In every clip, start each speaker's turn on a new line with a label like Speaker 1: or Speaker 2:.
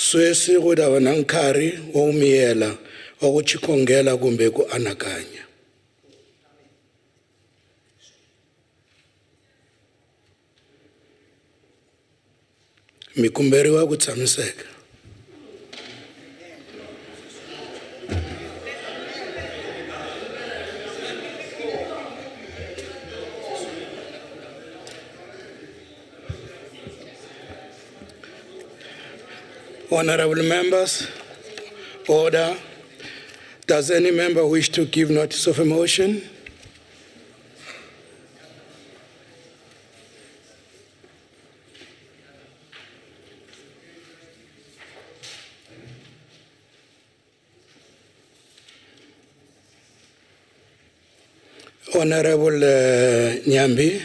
Speaker 1: sweswi go daba na nkarhi wa umiela wa go chikongela kumbe ku anakanya. Mikumberiwa ku tshamiseka. Honorable members, order. Does any member wish to give notice of a motion? Honorable Nyambi.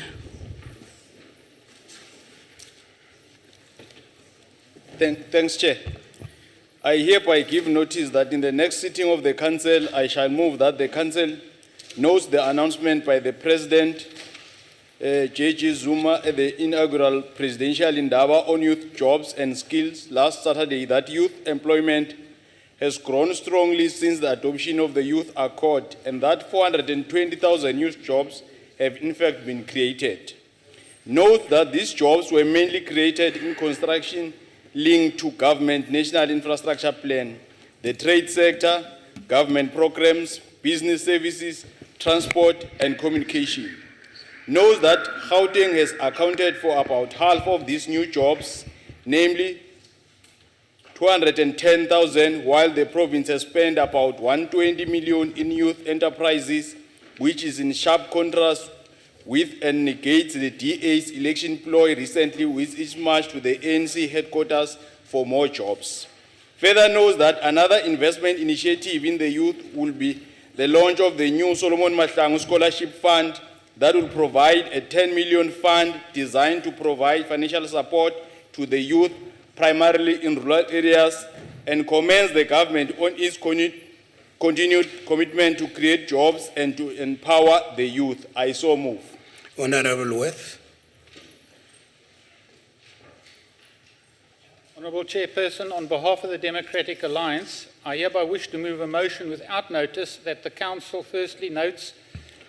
Speaker 2: Thanks, Chair. I hereby give notice that in the next sitting of the Council, I shall move that the Council notes the announcement by the President, J.G. Zuma, at the inaugural presidential Indaba on youth jobs and skills last Saturday that youth employment has grown strongly since the adoption of the Youth Accord and that 420,000 youth jobs have in fact been created. Note that these jobs were mainly created in construction linked to government national infrastructure plan, the trade sector, government programs, business services, transport and communication. Note that Gauteng has accounted for about half of these new jobs, namely 210,000, while the province has spent about 120 million in youth enterprises, which is in sharp contrast with and negates the DA's election ploy recently with its march to the ANC headquarters for more jobs. Further notes that another investment initiative in the youth will be the launch of the new Solomon Mahlangu Scholarship Fund that will provide a 10 million fund designed to provide financial support to the youth, primarily in rural areas, and commends the government on its continued commitment to create jobs and to empower the youth. I so move.
Speaker 1: Honorable Worth.
Speaker 3: Honourable Chairperson, on behalf of the Democratic Alliance, I hereby wish to move a motion without notice that the Council firstly notes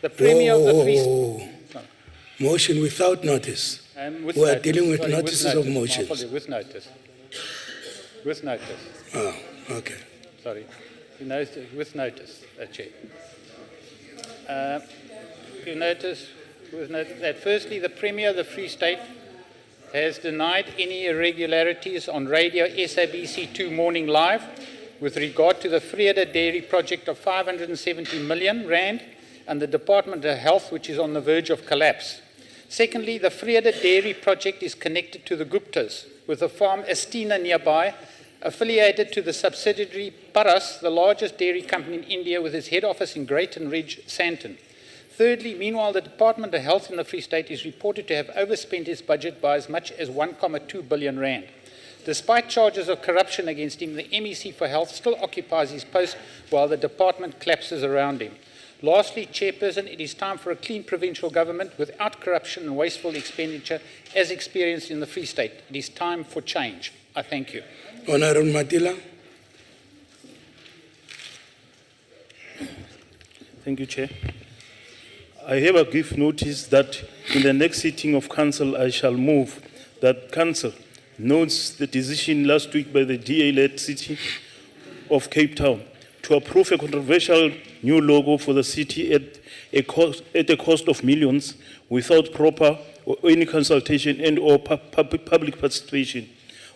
Speaker 3: the Premier of the Free State.
Speaker 1: Motion without notice. We are dealing with notices of motions.
Speaker 3: With notice. With notice.
Speaker 1: Oh, okay.
Speaker 3: Sorry. With notice, Chair. You notice that firstly, the Premier of the Free State has denied any irregularities on Radio SABC2 Morning Live with regard to the Vrede Dairy project of 570 million rand and the Department of Health, which is on the verge of collapse. Secondly, the Vrede Dairy project is connected to the Guptas, with the farm Estina nearby, affiliated to the subsidiary Paras, the largest dairy company in India with its head office in Greyton Ridge, Santon. Thirdly, meanwhile, the Department of Health in the Free State is reported to have overspent its budget by as much as 1.2 billion rand. Despite charges of corruption against him, the MEC for Health still occupies his post while the department collapses around him. Lastly, Chairperson, it is time for a clean provincial government without corruption and wasteful expenditure as experienced in the Free State. It is time for change. I thank you.
Speaker 1: Honorable Matila.
Speaker 4: Thank you, Chair. I hereby give notice that in the next sitting of Council, I shall move that Council notes the decision last week by the DA-led City of Cape Town to approve a controversial new logo for the city at a cost of millions without proper or any consultation and or public participation.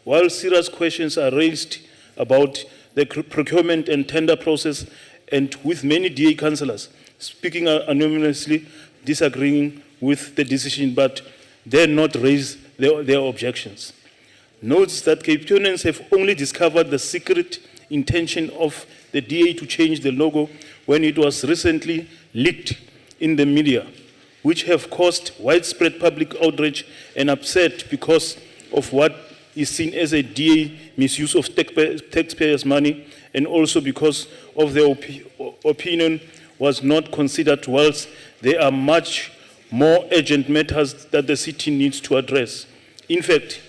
Speaker 4: While serious questions are raised about the procurement and tender process, and with many DA councillors speaking anonymously disagreeing with the decision, but dare not raise their objections. Notes that Cape Townians have only discovered the secret intention of the DA to change the logo when it was recently leaked in the media, which have caused widespread public outrage and upset because of what is seen as a DA misuse of taxpayers' money, and also because of their opinion was not considered, whilst there are much more urgent matters that the city needs to address. In fact,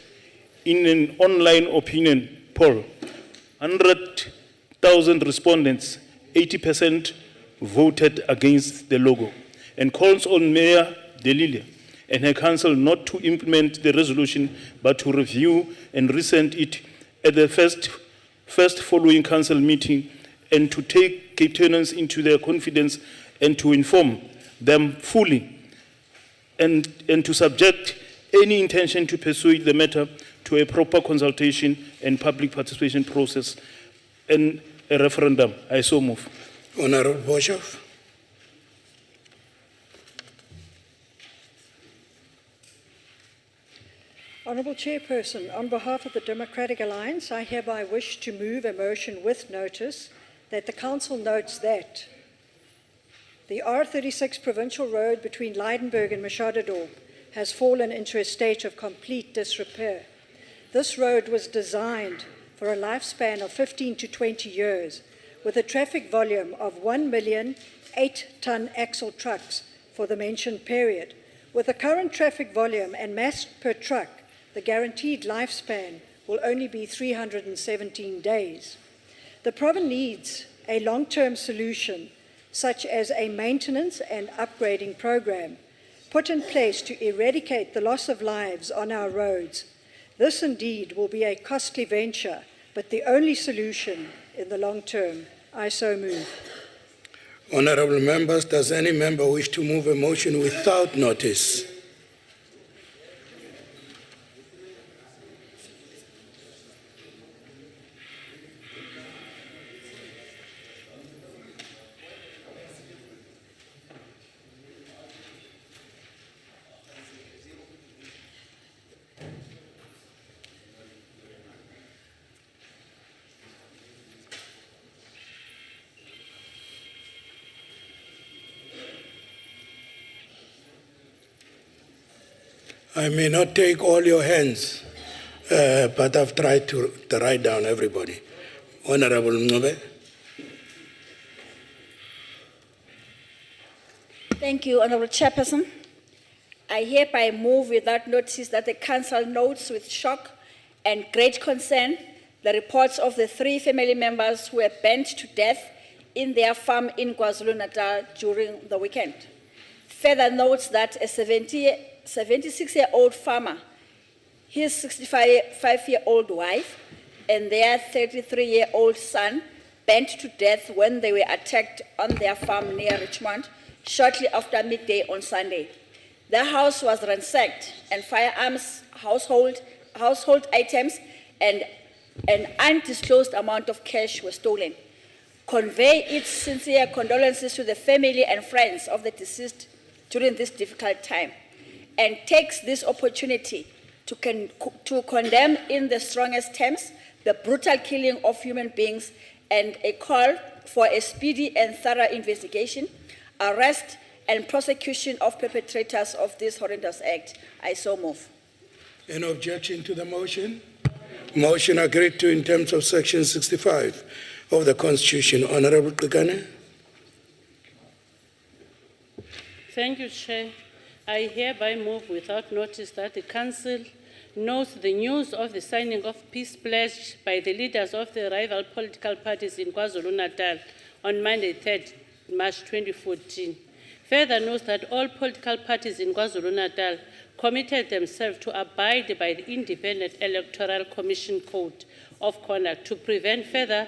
Speaker 4: in an online opinion poll 100,000 respondents, 80% voted against the logo, and calls on Mayor Delilia and her council not to implement the resolution, but to review and resend it at the first following council meeting, and to take Cape Towners into their confidence and to inform them fully, and to subject any intention to pursue the matter to a proper consultation and public participation process and a referendum. I so move.
Speaker 1: Honorable Boshoff.
Speaker 5: Honourable Chairperson, on behalf of the Democratic Alliance, I hereby wish to move a motion with notice that the Council notes that the R36 provincial road between Leidenburg and Machadodorp has fallen into a state of complete disrepair. This road was designed for a lifespan of 15 to 20 years with a traffic volume of 1 million 8-ton axle trucks for the mentioned period. With the current traffic volume and mass per truck, the guaranteed lifespan will only be 317 days. The province needs a long-term solution, such as a maintenance and upgrading program, put in place to eradicate the loss of lives on our roads. This indeed will be a costly venture, but the only solution in the long term. I so move.
Speaker 1: Honorable members, does any member wish to move a motion without notice? I may not take all your hands, but I've tried to write down everybody. Honorable Mnobe.
Speaker 6: Thank you, Honourable Chairperson. I hereby move without notice that the Council notes with shock and great concern the reports of the 3 family members who were burnt to death in their farm in KwaZulu-Natal during the weekend. Further notes that a 76-year-old farmer, his 65-year-old wife, and their 33-year-old son burnt to death when they were attacked on their farm near Richmond shortly after midday on Sunday. Their house was ransacked and firearms, household items, and an undisclosed amount of cash were stolen. Convey its sincere condolences to the family and friends of the deceased during this difficult time, and takes this opportunity to condemn in the strongest terms the brutal killing of human beings and a call for a speedy and thorough investigation, arrest, and prosecution of perpetrators of this horrendous act. I so move.
Speaker 1: Any objection to the motion? Motion agreed to in terms of Section 65 of the Constitution. Honorable Kekane.
Speaker 7: Thank you, Chair. I hereby move without notice that the Council notes the news of the signing of peace pledge by the leaders of the rival political parties in KwaZulu-Natal on Monday, 3rd March 2014. Further notes that all political parties in KwaZulu-Natal committed themselves to abide by the Independent Electoral Commission Code of Conduct to prevent further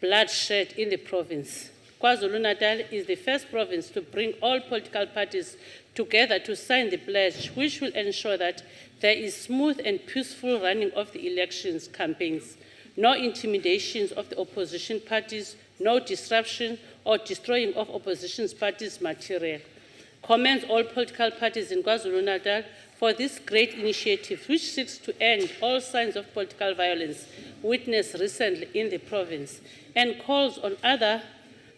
Speaker 7: bloodshed in the province. KwaZulu-Natal is the first province to bring all political parties together to sign the pledge, which will ensure that there is smooth and peaceful running of the elections campaigns, no intimidations of the opposition parties, no disruption or destroying of opposition parties' material. Commends all political parties in KwaZulu-Natal for this great initiative, which seeks to end all signs of political violence witnessed recently in the province, and calls on other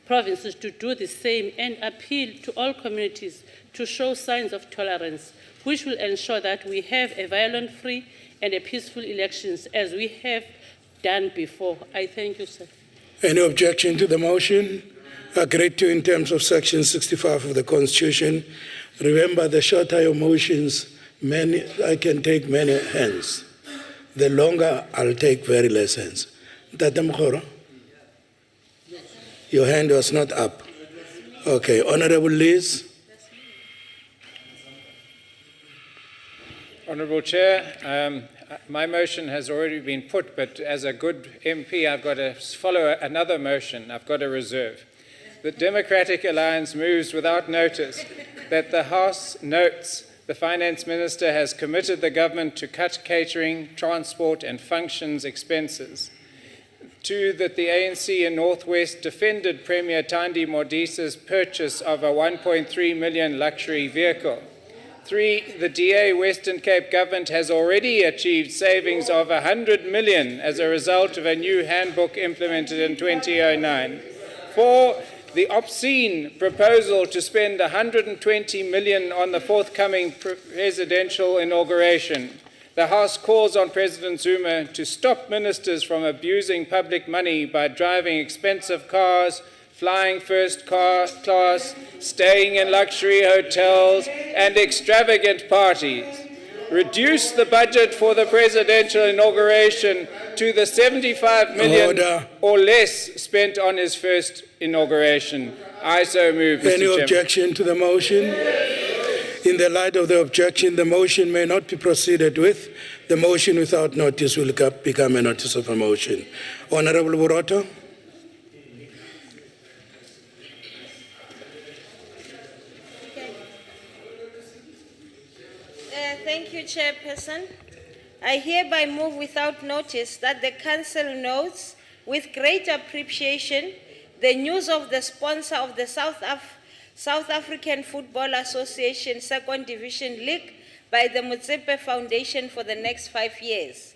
Speaker 7: provinces to do the same, and appeal to all communities to show signs of tolerance, which will ensure that we have a violence-free and a peaceful elections as we have done before. I thank you, sir.
Speaker 1: Any objection to the motion? Agreed to in terms of Section 65 of the Constitution. Remember, the shorter your motions, I can take many hands. The longer, I'll take very less hands. Ntate Mokgoro? Your hand was not up. Okay, Honorable Liz?
Speaker 8: Honourable Chair, my motion has already been put, but as a good MP, I've got to follow another motion. I've got a reserve. The Democratic Alliance moves without notice that the House notes the Finance Minister has committed the government to cut catering, transport and functions expenses. 2, that the ANC in Northwest defended Premier Thandi Modisa's purchase of a 1.3 million luxury vehicle. 3, the DA Western Cape government has already achieved savings of 100 million as a result of a new handbook implemented in 2009. 4, the obscene proposal to spend 120 million on the forthcoming presidential inauguration. The House calls on President Zuma to stop ministers from abusing public money by driving expensive cars, flying first class, staying in luxury hotels, and extravagant parties. Reduce the budget for the presidential inauguration to the 75 million
Speaker 1: Order.
Speaker 8: or less spent on his first inauguration. I so move, Mr.
Speaker 1: Any
Speaker 8: Chairman.
Speaker 1: objection to the motion? In the light of the objection, the motion may not be proceeded with. The motion without notice will become a notice of a motion. Honorable Buroto?
Speaker 9: Thank you, Chairperson. I hereby move without notice that the Council notes with great appreciation the news of the sponsor of the South African Football Association Second Division League by the Motsepe Foundation for the next 5 years.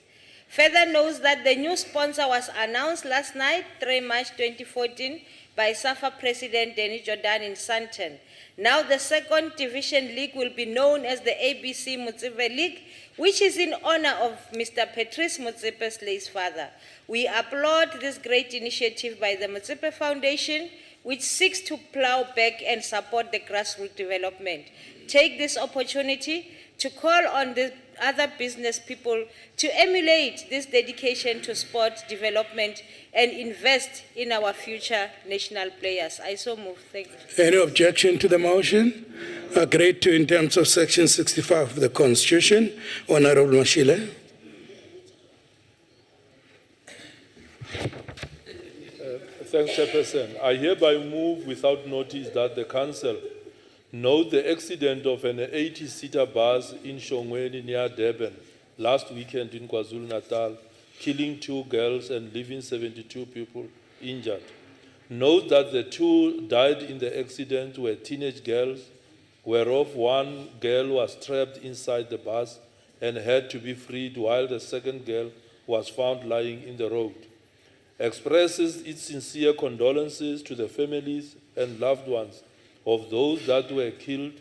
Speaker 9: Further notes that the new sponsor was announced last night, 3 March 2014, by SAFA President Denny Jordan in Sandton. Now the Second Division League will be known as the ABC Motsepe League, which is in honor of Mr. Patrice Motsepe's late father. We applaud this great initiative by the Motsepe Foundation, which seeks to plow back and support the grassroots development. Take this opportunity to call on the other business people to emulate this dedication to sport development and invest in our future national players. I so move. Thank you.
Speaker 1: Any objection to the motion? Agreed to in terms of Section 65 of the Constitution. Honorable Mashile.
Speaker 10: Thanks, Chairperson. I hereby move without notice that the Council note the accident of an 80-seater bus in Shongweni near Durban last weekend in KwaZulu-Natal, killing 2 girls and leaving 72 people injured. Note that the 2 died in the accident were teenage girls, whereof 1 girl was trapped inside the bus and had to be freed, while the second girl was found lying in the road. Expresses its sincere condolences to the families and loved ones of those that were killed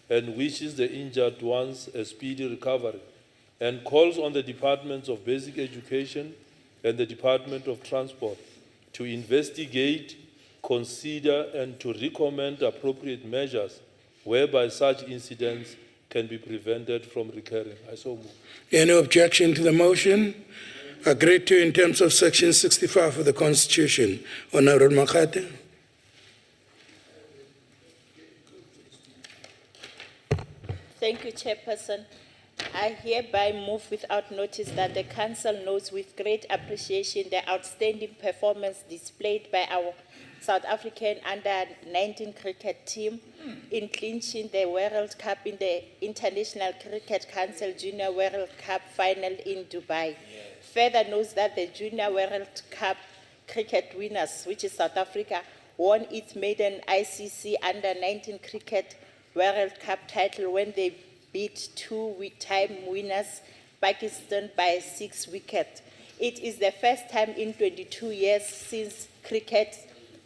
Speaker 10: and wishes the injured ones a speedy recovery, and calls on the Departments of Basic Education and the Department of Transport to investigate, consider, and to recommend appropriate measures whereby such incidents can be prevented from recurring. I so move.
Speaker 1: Any objection to the motion? Agreed to in terms of Section 65 of the Constitution. Honorable Makate.
Speaker 11: Thank you, Chairperson. I hereby move without notice that the Council notes with great appreciation the outstanding performance displayed by our South African under-19 cricket team in clinching the World Cup in the International Cricket Council Junior World Cup final in Dubai. Further notes that the Junior World Cup cricket winners, which is South Africa, won its maiden ICC under-19 cricket World Cup title when they beat 2-time winners Pakistan by 6 wickets. It is the first time in 22 years since cricket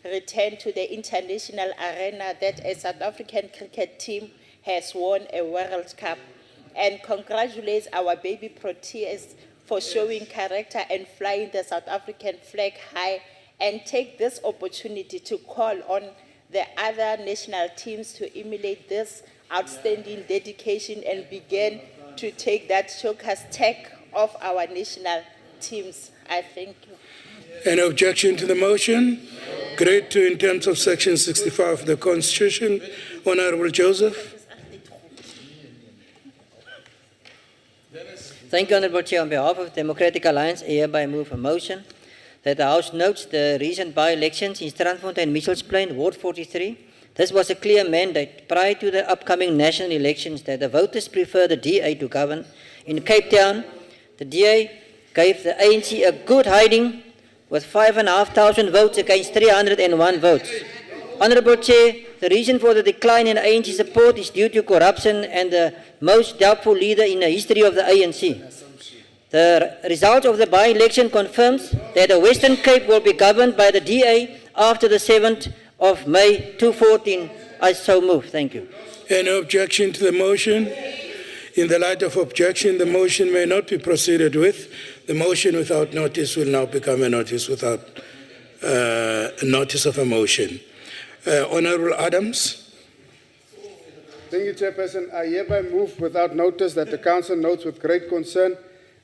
Speaker 11: returned to the international arena that a South African cricket team has won a World Cup, and congratulates our baby Proteas for showing character and flying the South African flag high, and take this opportunity to call on the other national teams to emulate this outstanding dedication and begin to take that showcase tag of our national teams. I thank you.
Speaker 1: Any objection to the motion? Agreed to in terms of Section 65 of the Constitution. Honorable Joseph.
Speaker 12: Thank you, Honourable Chair. On behalf of Democratic Alliance, I hereby move a motion that the House notes the recent by-elections in Strandfontein and Mitchells Plain, Ward 43. This was a clear mandate prior to the upcoming national elections that the voters prefer the DA to govern. In Cape Town, the DA gave the ANC a good hiding with 5,500 votes against 301 votes. Honourable Chair, the reason for the decline in ANC support is due to corruption and the most doubtful leader in the history of the ANC. The result of the by-election confirms that the Western Cape will be governed by the DA after the 7th of May 2014. I so move. Thank you.
Speaker 1: Any objection to the motion? In the light of objection, the motion may not be proceeded with. The motion without notice will now become a notice without notice of a motion. Honourable Adams.
Speaker 13: Thank you, Chairperson. I hereby move without notice that the Council notes with great concern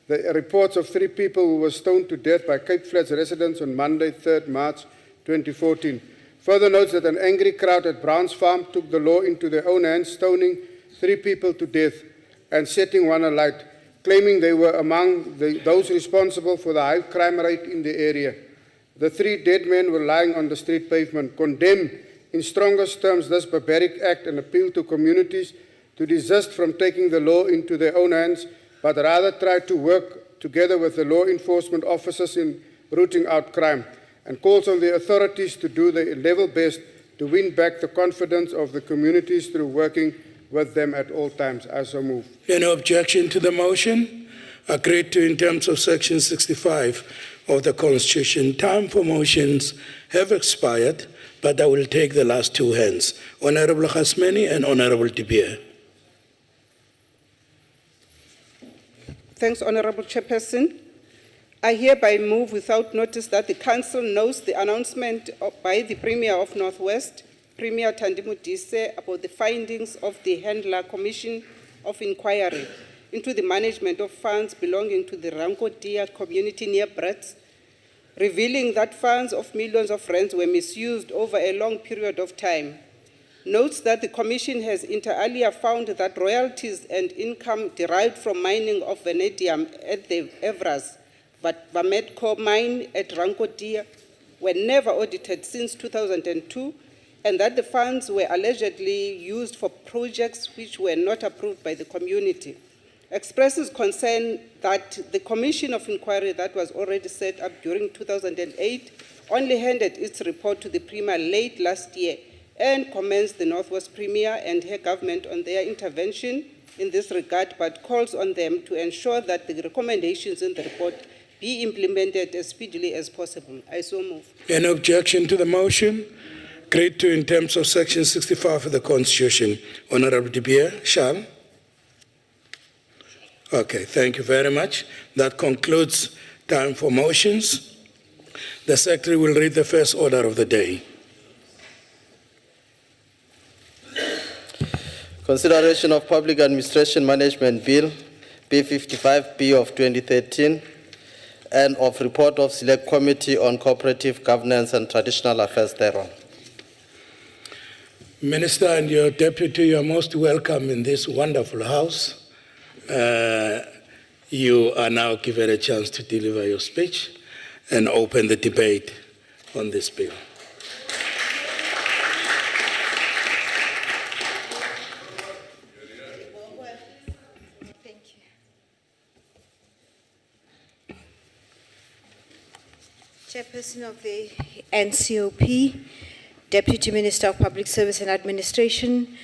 Speaker 13: the reports of 3 people who were stoned to death by Cape Flats residents on Monday, 3rd March 2014. Further notes that an angry crowd at Brown's Farm took the law into their own hands, stoning 3 people to death and setting one alight, claiming they were among those responsible for the high crime rate in the area. The 3 dead men were lying on the street pavement. Condemn in strongest terms this barbaric act and appeal to communities to desist from taking the law into their own hands, but rather try to work together with the law enforcement officers in rooting out crime, and calls on the authorities to do their level best to win back the confidence of the communities through working with them at all times. I so move.
Speaker 1: Any objection to the motion? Agreed to in terms of Section 65 of the Constitution. Time for motions have expired, but I will take the last 2 hands. Honourable Khasmeni and Honourable De Beer.
Speaker 14: Thanks, Honourable Chairperson. I hereby move without notice that the Council knows the announcement by the Premier of North West, Premier Thandi Modise, about the findings of the Handler Commission of Inquiry into the management of funds belonging to the Rankodia community near Brits, revealing that funds of millions of rands were misused over a long period of time. Notes that the Commission has inter alia found that royalties and income derived from mining of vanadium at the Evras Vametco mine at Rankodia were never audited since 2002, and that the funds were allegedly used for projects which were not approved by the community. Expresses concern that the Commission of Inquiry that was already set up during 2008 only handed its report to the Premier late last year, and commends the Northwest Premier and her government on their intervention in this regard, but calls on them to ensure that the recommendations in the report be implemented as speedily as possible. I so move.
Speaker 1: Any objection to the motion? Agreed to in terms of Section 65 of the Constitution. Honourable De Beer, shall? Okay, thank you very much. That concludes time for motions. The Secretary will read the first order of the day.
Speaker 15: Consideration of Public Administration Management Bill, B55B of 2013, and of report of Select Committee on Cooperative Governance and Traditional Affairs thereon.
Speaker 1: Minister and your deputy, you are most welcome in this wonderful house. You are now given a chance to deliver your speech and open the debate on this bill.
Speaker 16: Chairperson of the NCOP, Deputy Minister of Public Service and Administration,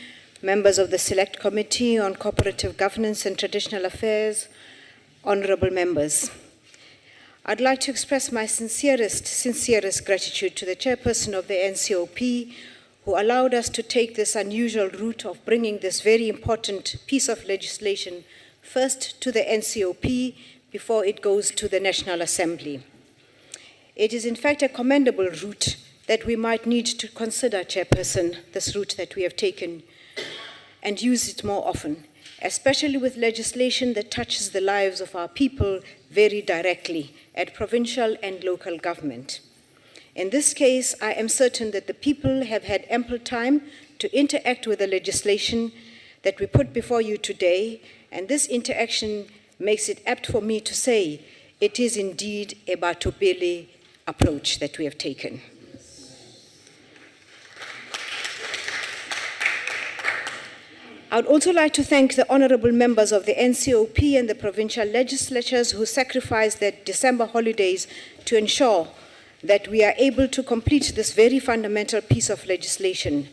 Speaker 16: members of the Select Committee on Cooperative Governance and Traditional Affairs, honorable members. I'd like to express my sincerest gratitude to the Chairperson of the NCOP, who allowed us to take this unusual route of bringing this very important piece of legislation first to the NCOP before it goes to the National Assembly. It is in fact a commendable route that we might need to consider, Chairperson, this route that we have taken, and use it more often. especially with legislation that touches the lives of our people very directly at provincial and local government. In this case, I am certain that the people have had ample time to interact with the legislation that we put before you today, and this interaction makes it apt for me to say it is indeed a Batubele approach that we have taken. I would also like to thank the honorable members of the NCOP and the provincial legislatures who sacrificed their December holidays to ensure that we are able to complete this very fundamental piece of legislation.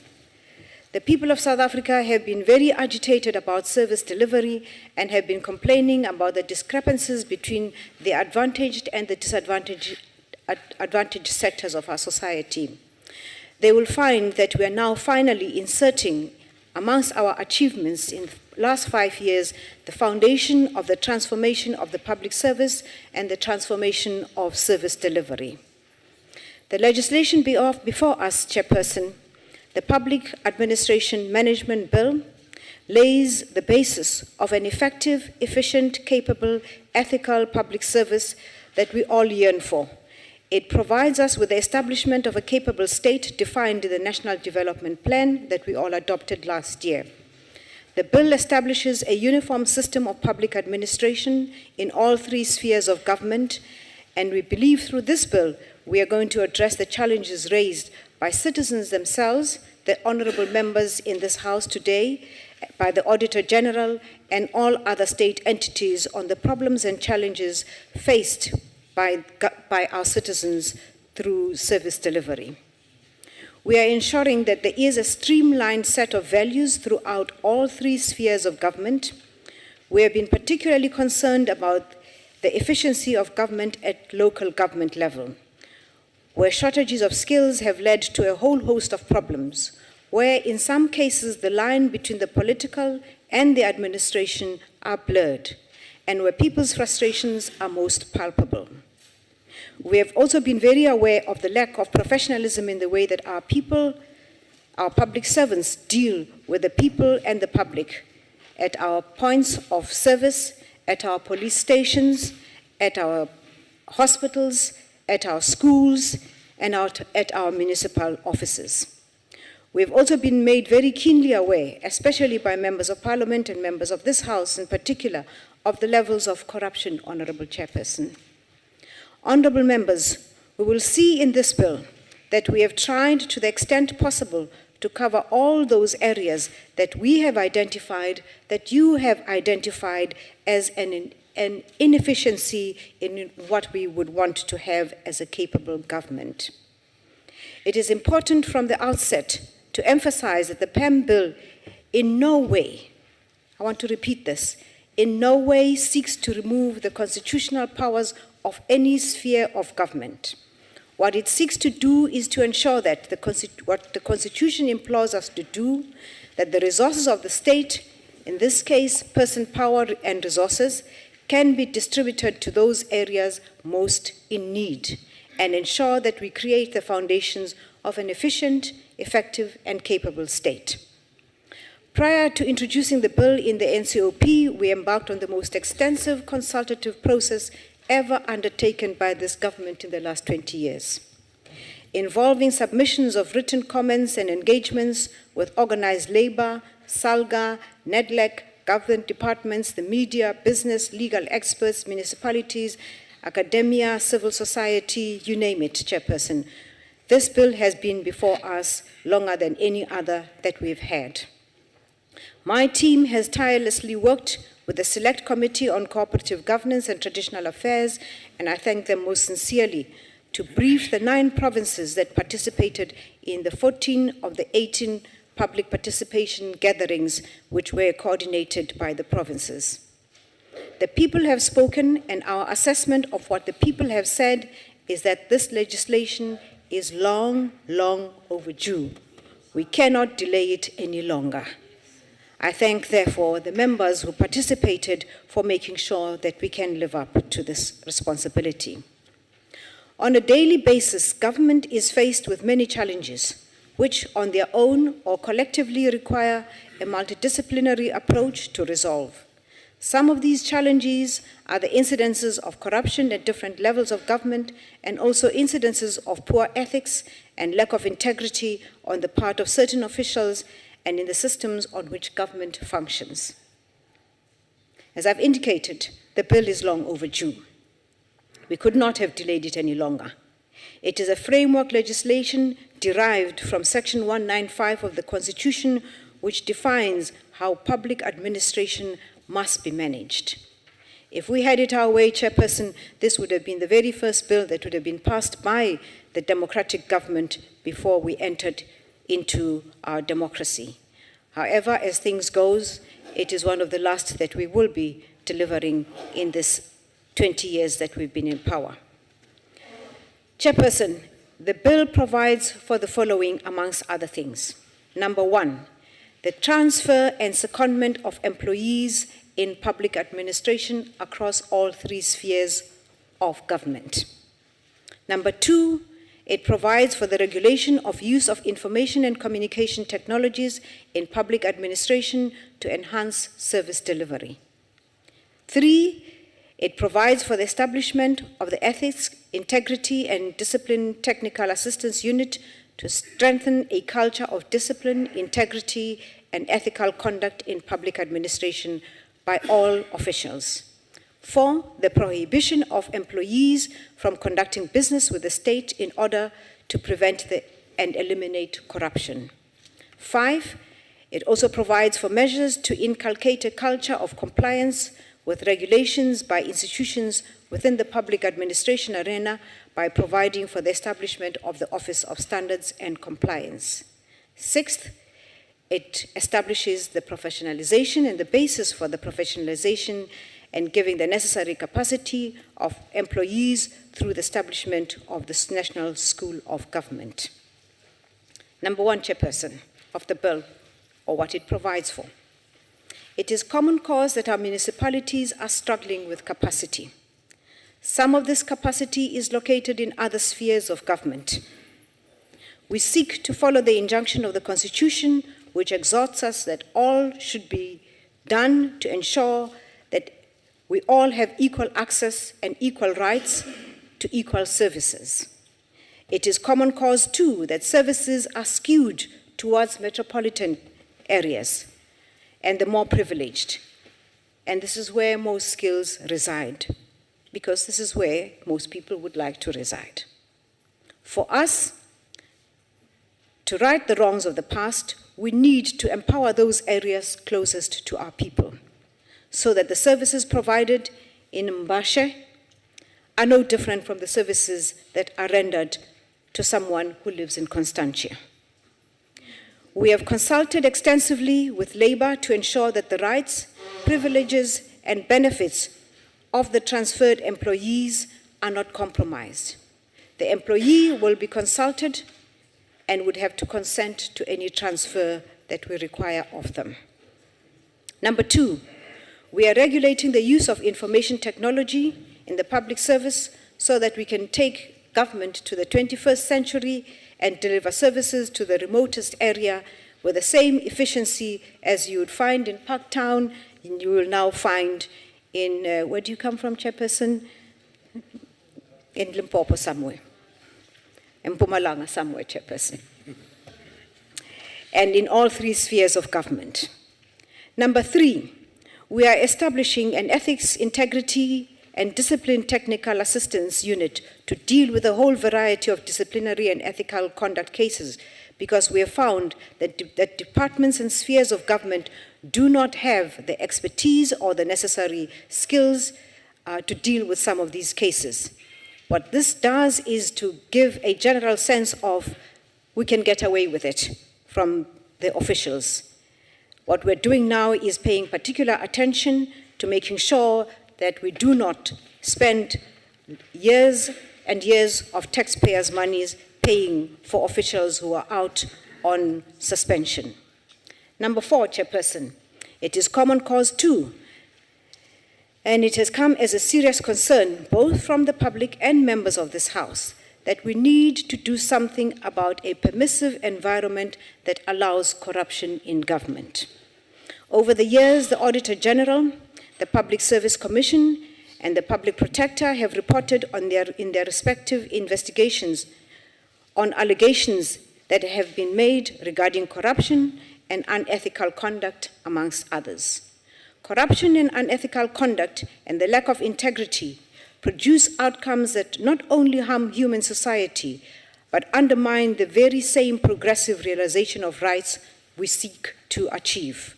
Speaker 16: The people of South Africa have been very agitated about service delivery and have been complaining about the discrepancies between the advantaged and the disadvantaged sectors of our society. They will find that we are now finally inserting amongst our achievements in the last 5 years, the foundation of the transformation of the public service and the transformation of service delivery. The legislation before us, Chairperson, the Public Administration Management Bill, lays the basis of an effective, efficient, capable, ethical public service that we all yearn for. It provides us with the establishment of a capable state defined in the National Development Plan that we all adopted last year. The bill establishes a uniform system of public administration in all 3 spheres of government, and we believe through this bill we are going to address the challenges raised by citizens themselves, the honorable members in this House today, by the Auditor General, and all other state entities on the problems and challenges faced by our citizens through service delivery. We are ensuring that there is a streamlined set of values throughout all 3 spheres of government. We have been particularly concerned about the efficiency of government at local government level, where shortages of skills have led to a whole host of problems, where in some cases the line between the political and the administration are blurred, and where people's frustrations are most palpable. We have also been very aware of the lack of professionalism in the way that our people, our public servants, deal with the people and the public at our points of service, at our police stations, at our hospitals, at our schools, and at our municipal offices. We have also been made very keenly aware, especially by members of parliament and members of this House in particular, of the levels of corruption, Honorable Chairperson. Honorable members, we will see in this bill that we have tried to the extent possible to cover all those areas that we have identified, that you have identified as an inefficiency in what we would want to have as a capable government. It is important from the outset to emphasize that the PAM bill in no way, I want to repeat this, in no way seeks to remove the constitutional powers of any sphere of government. What it seeks to do is to ensure that what the Constitution implores us to do, that the resources of the state, in this case, person power and resources, can be distributed to those areas most in need, and ensure that we create the foundations of an efficient, effective, and capable state. Prior to introducing the bill in the NCOP, we embarked on the most extensive consultative process ever undertaken by this government in the last 20 years, involving submissions of written comments and engagements with organized labor, SALGA, NEDLEC, government departments, the media, business, legal experts, municipalities, academia, civil society, you name it, Chairperson. This bill has been before us longer than any other that we've had. My team has tirelessly worked with the Select Committee on Cooperative Governance and Traditional Affairs, and I thank them most sincerely, to brief the 9 provinces that participated in the 14 of the 18 public participation gatherings which were coordinated by the provinces. The people have spoken, and our assessment of what the people have said is that this legislation is long, long overdue. We cannot delay it any longer. I thank, therefore, the members who participated for making sure that we can live up to this responsibility. On a daily basis, government is faced with many challenges, which on their own or collectively require a multidisciplinary approach to resolve. Some of these challenges are the incidences of corruption at different levels of government and also incidences of poor ethics and lack of integrity on the part of certain officials and in the systems on which government functions. As I've indicated, the bill is long overdue. We could not have delayed it any longer. It is a framework legislation derived from Section 195 of the Constitution, which defines how public administration must be managed. If we had it our way, Chairperson, this would have been the very first bill that would have been passed by the democratic government before we entered into our democracy. However, as things goes, it is one of the last that we will be delivering in this 20 years that we've been in power. Chairperson, the bill provides for the following amongst other things. Number one, the transfer and secondment of employees in public administration across all three spheres of government. Number two, it provides for the regulation of use of information and communication technologies in public administration to enhance service delivery. Three, it provides for the establishment of the Ethics, Integrity and Discipline Technical Assistance Unit to strengthen a culture of discipline, integrity, and ethical conduct in public administration by all officials. 4, the prohibition of employees from conducting business with the state in order to prevent and eliminate corruption. 5, it also provides for measures to inculcate a culture of compliance with regulations by institutions within the public administration arena by providing for the establishment of the Office of Standards and Compliance. 6th, it establishes the professionalization and the basis for the professionalization and giving the necessary capacity of employees through the establishment of the National School of Government. Number one, Chairperson, of the bill, or what it provides for. It is common cause that our municipalities are struggling with capacity. Some of this capacity is located in other spheres of government. We seek to follow the injunction of the Constitution, which exhorts us that all should be done to ensure that we all have equal access and equal rights to equal services. It is common cause, too, that services are skewed towards metropolitan areas and the more privileged. And this is where most skills reside, because this is where most people would like to reside. For us to right the wrongs of the past, we need to empower those areas closest to our people, so that the services provided in Mbashe are no different from the services that are rendered to someone who lives in Constantia. We have consulted extensively with labor to ensure that the rights, privileges, and benefits of the transferred employees are not compromised. The employee will be consulted and would have to consent to any transfer that we require of them. Number two, we are regulating the use of information technology in the public service so that we can take government to the 21st century and deliver services to the remotest area with the same efficiency as you would find in Parktown, and you will now find in, where do you come from, Chairperson? In Limpopo somewhere. In Mpumalanga somewhere, Chairperson. And in all three spheres of government. Number three, we are establishing an Ethics, Integrity, and Discipline Technical Assistance Unit to deal with a whole variety of disciplinary and ethical conduct cases, because we have found that departments and spheres of government do not have the expertise or the necessary skills to deal with some of these cases. What this does is to give a general sense of we can get away with it from the officials. What we're doing now is paying particular attention to making sure that we do not spend years and years of taxpayers' monies paying for officials who are out on suspension. Number four, Chairperson, it is common cause too, and it has come as a serious concern both from the public and members of this House that we need to do something about a permissive environment that allows corruption in government. Over the years, the Auditor General, the Public Service Commission, and the Public Protector have reported in their respective investigations on allegations that have been made regarding corruption and unethical conduct, amongst others. Corruption and unethical conduct and the lack of integrity produce outcomes that not only harm human society, but undermine the very same progressive realization of rights we seek to achieve.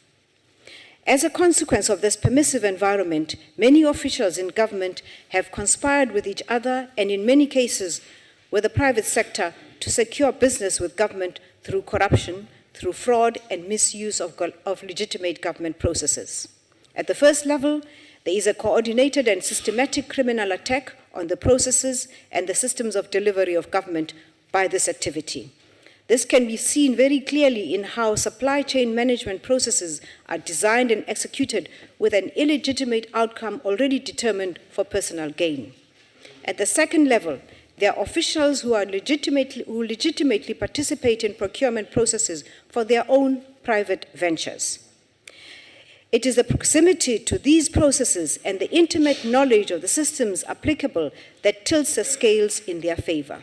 Speaker 16: As a consequence of this permissive environment, many officials in government have conspired with each other and in many cases with the private sector to secure business with government through corruption, through fraud and misuse of legitimate government processes. At the first level, there is a coordinated and systematic criminal attack on the processes and the systems of delivery of government by this activity. This can be seen very clearly in how supply chain management processes are designed and executed with an illegitimate outcome already determined for personal gain. At the second level, there are officials who legitimately participate in procurement processes for their own private ventures. It is the proximity to these processes and the intimate knowledge of the systems applicable that tilts the scales in their favor.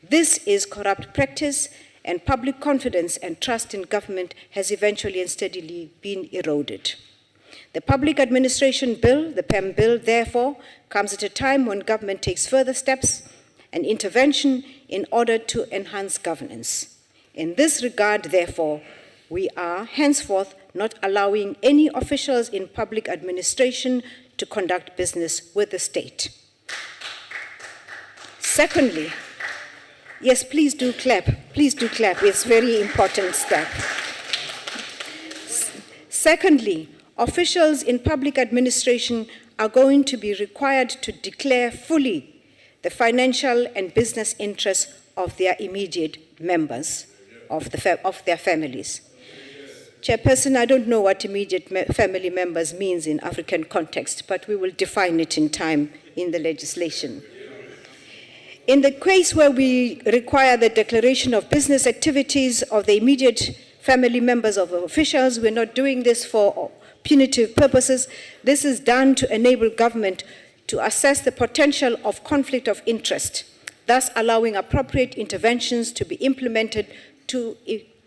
Speaker 16: This is corrupt practice, and public confidence and trust in government has eventually and steadily been eroded. The Public Administration Bill, the PAM Bill, therefore, comes at a time when government takes further steps and intervention in order to enhance governance. In this regard, therefore, we are henceforth not allowing any officials in public administration to conduct business with the state. Secondly, yes, please do clap. Please do clap. It's a very important step. Secondly, officials in public administration are going to be required to declare fully the financial and business interests of their immediate members, of their families. Chairperson, I don't know what immediate family members means in African context, but we will define it in time in the legislation. In the case where we require the declaration of business activities of the immediate family members of officials, we're not doing this for punitive purposes. This is done to enable government to assess the potential of conflict of interest, thus allowing appropriate interventions to be implemented to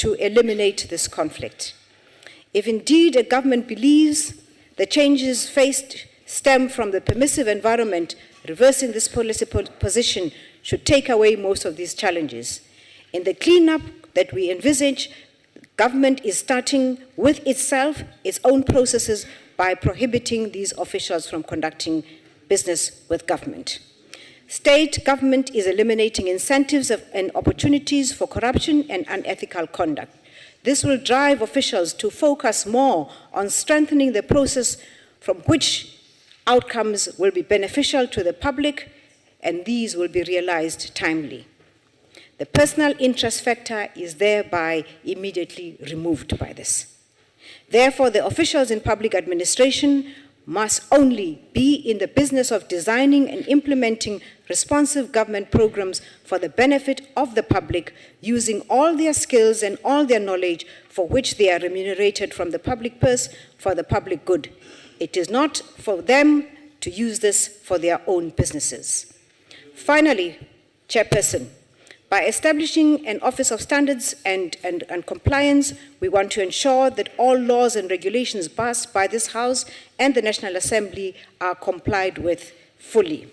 Speaker 16: eliminate this conflict. If indeed a government believes the changes faced stem from the permissive environment, reversing this policy position should take away most of these challenges. In the cleanup that we envisage, government is starting with itself, its own processes, by prohibiting these officials from conducting business with government. State government is eliminating incentives and opportunities for corruption and unethical conduct. This will drive officials to focus more on strengthening the process from which outcomes will be beneficial to the public, and these will be realized timely. The personal interest factor is thereby immediately removed by this. Therefore, the officials in public administration must only be in the business of designing and implementing responsive government programs for the benefit of the public, using all their skills and all their knowledge for which they are remunerated from the public purse for the public good. It is not for them to use this for their own businesses. Finally, Chairperson, by establishing an Office of Standards and Compliance, we want to ensure that all laws and regulations passed by this House and the National Assembly are complied with fully.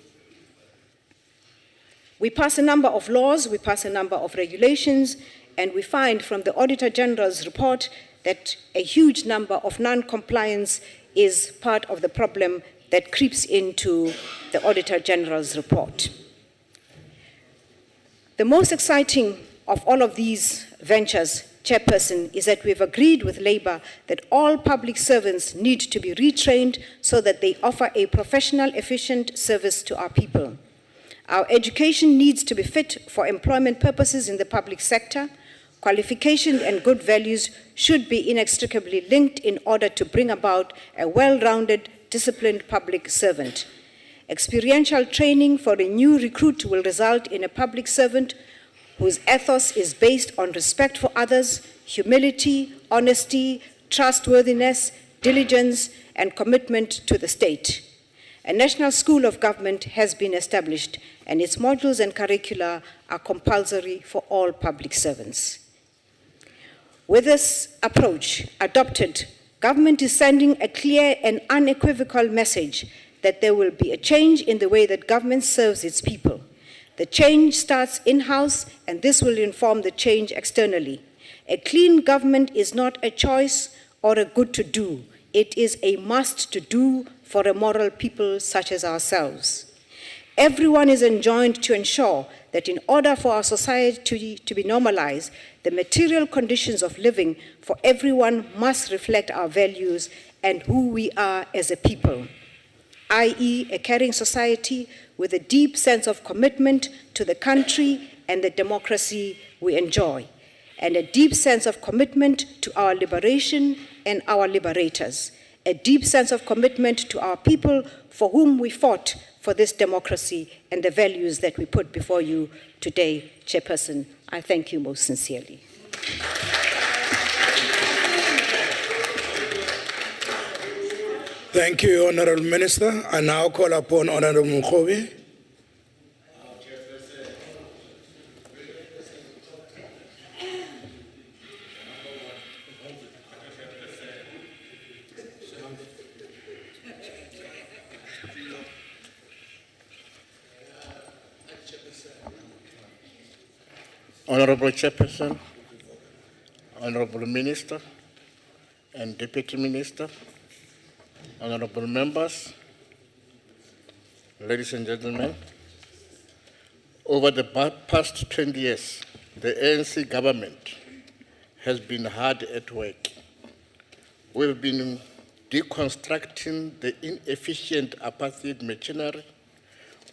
Speaker 16: We pass a number of laws, we pass a number of regulations, and we find from the Auditor General's report that a huge number of non-compliance is part of the problem that creeps into the Auditor General's report. The most exciting of all of these ventures, Chairperson, is that we've agreed with Labour that all public servants need to be retrained so that they offer a professional, efficient service to our people. Our education needs to be fit for employment purposes in the public sector. Qualification and good values should be inextricably linked in order to bring about a well-rounded, disciplined public servant. Experiential training for a new recruit will result in a public servant whose ethos is based on respect for others, humility, honesty, trustworthiness, diligence, and commitment to the state. A national school of government has been established, and its modules and curricula are compulsory for all public servants. With this approach adopted, government is sending a clear and unequivocal message that there will be a change in the way that government serves its people. The change starts in-house, and this will inform the change externally. A clean government is not a choice or a good to do. It is a must to do for a moral people such as ourselves. Everyone is enjoined to ensure that in order for our society to be normalized, the material conditions of living for everyone must reflect our values and who we are as a people, i.e., a caring society with a deep sense of commitment to the country and the democracy we enjoy, and a deep sense of commitment to our liberation and our liberators, a deep sense of commitment to our people for whom we fought for this democracy and the values that we put before you today, Chairperson. I thank you most sincerely.
Speaker 1: Thank you, Honorable Minister. I now call upon Honorable Mukhobi.
Speaker 17: Honorable Chairperson, Honorable Minister and Deputy Minister, Honorable Members, ladies and gentlemen, over the past 20 years, the ANC government has been hard at work. We've been deconstructing the inefficient apartheid machinery,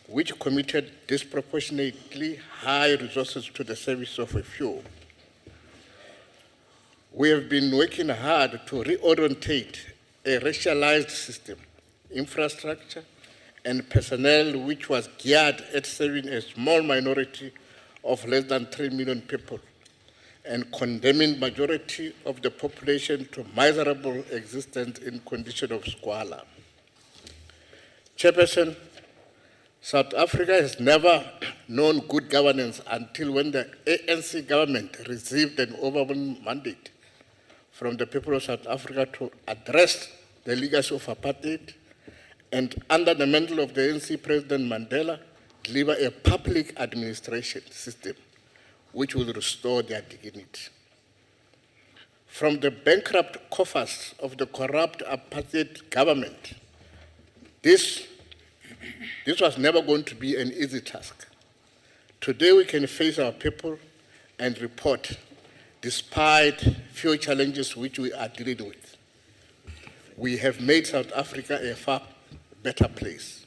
Speaker 17: which committed disproportionately high resources to the service of a few. We have been working hard to reorientate a racialized system, infrastructure, and personnel which was geared at serving a small minority of less than 3 million people and condemning majority of the population to miserable existence in condition of squalor. Chairperson, South Africa has never known good governance until when the ANC government received an overwhelming mandate from the people of South Africa to address the legacy of apartheid and, under the mantle of the ANC President Mandela, deliver a public administration system which will restore their dignity. From the bankrupt coffers of the corrupt apartheid government, this was never going to be an easy task. Today we can face our people and report, despite few challenges which we are dealing with, we have made South Africa a far better place.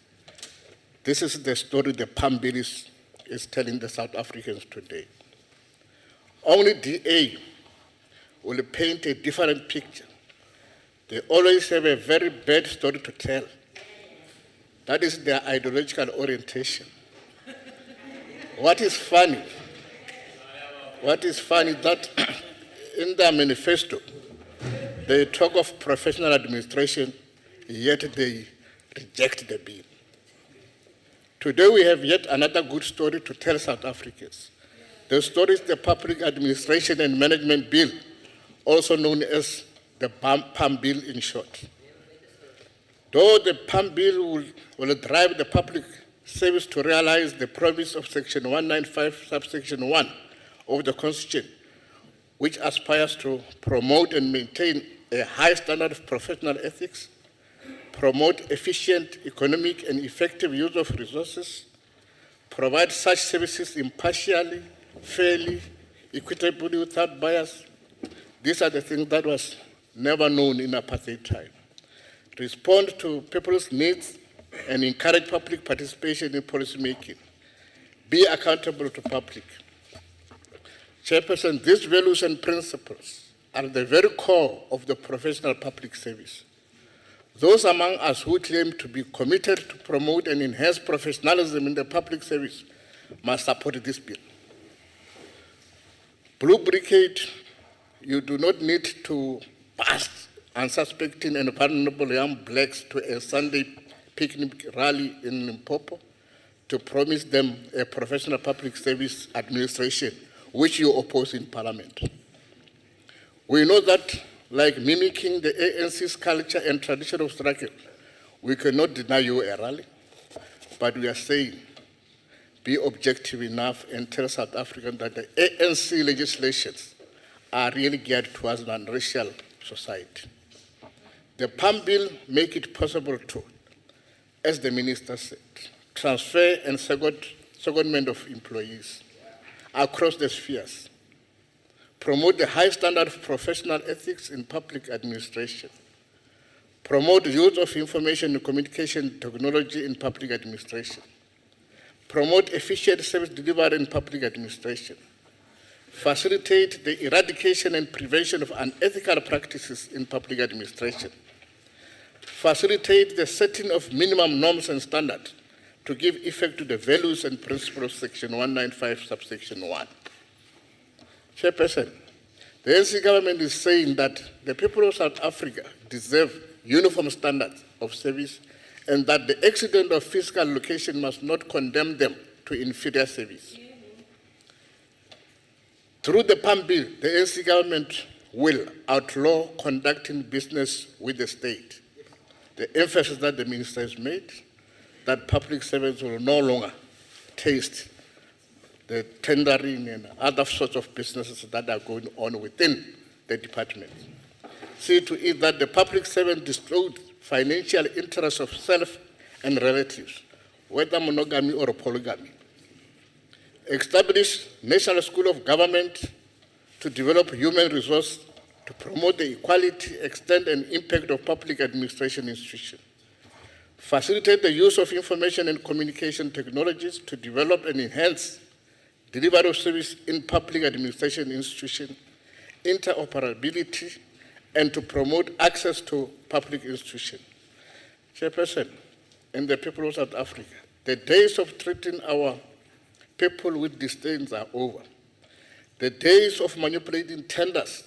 Speaker 17: This is the story the Palm Bill is telling the South Africans today. Only DA will paint a different picture. They always have a very bad story to tell. That is their ideological orientation. What is funny that in their manifesto, they talk of professional administration, yet they reject the bill. Today we have yet another good story to tell South Africans. The story is the Public Administration and Management Bill, also known as the PAM Bill in short. Though the PAM Bill will drive the public service to realize the promise of Section 195, subsection 1 of the Constitution, which aspires to promote and maintain a high standard of professional ethics, promote efficient economic and effective use of resources, provide such services impartially, fairly, equitably, without bias. These are the things that was never known in apartheid time. Respond to people's needs and encourage public participation in policy making. Be accountable to public. Chairperson, these values and principles are the very core of the professional public service. Those among us who claim to be committed to promote and enhance professionalism in the public service must support this bill. Blue Brigade, you do not need to pass unsuspecting and vulnerable young blacks to a Sunday picnic rally in Limpopo to promise them a professional public service administration, which you oppose in Parliament. We know that, like mimicking the ANC's culture and tradition of struggle, we cannot deny you a rally, but we are saying, be objective enough and tell South Africans that the ANC legislations are really geared towards an racial society. The PAM bill make it possible to, as the minister said, transfer and secondment of employees across the spheres, promote the high standard of professional ethics in public administration, promote use of information and communication technology in public administration, promote efficient service delivery in public administration, facilitate the eradication and prevention of unethical practices in public administration, facilitate the setting of minimum norms and standards to give effect to the values and principles of Section 195, subsection 1. Chairperson, the ANC government is saying that the people of South Africa deserve uniform standards of service and that the accident of fiscal location must not condemn them to inferior service. Through the PAM bill, the ANC government will outlaw conducting business with the state. The emphasis that the minister has made, that public servants will no longer taste the tendering and other sorts of businesses that are going on within the department. See to it that the public servant disclose financial interests of self and relatives, whether monogamy or polygamy. Establish National School of Government to develop human resource to promote the equality, extent, and impact of public administration institutions. Facilitate the use of information and communication technologies to develop and enhance delivery of service in public administration institutions, interoperability, and to promote access to public institutions. Chairperson, and the people of South Africa, the days of treating our people with disdain are over. The days of manipulating tenders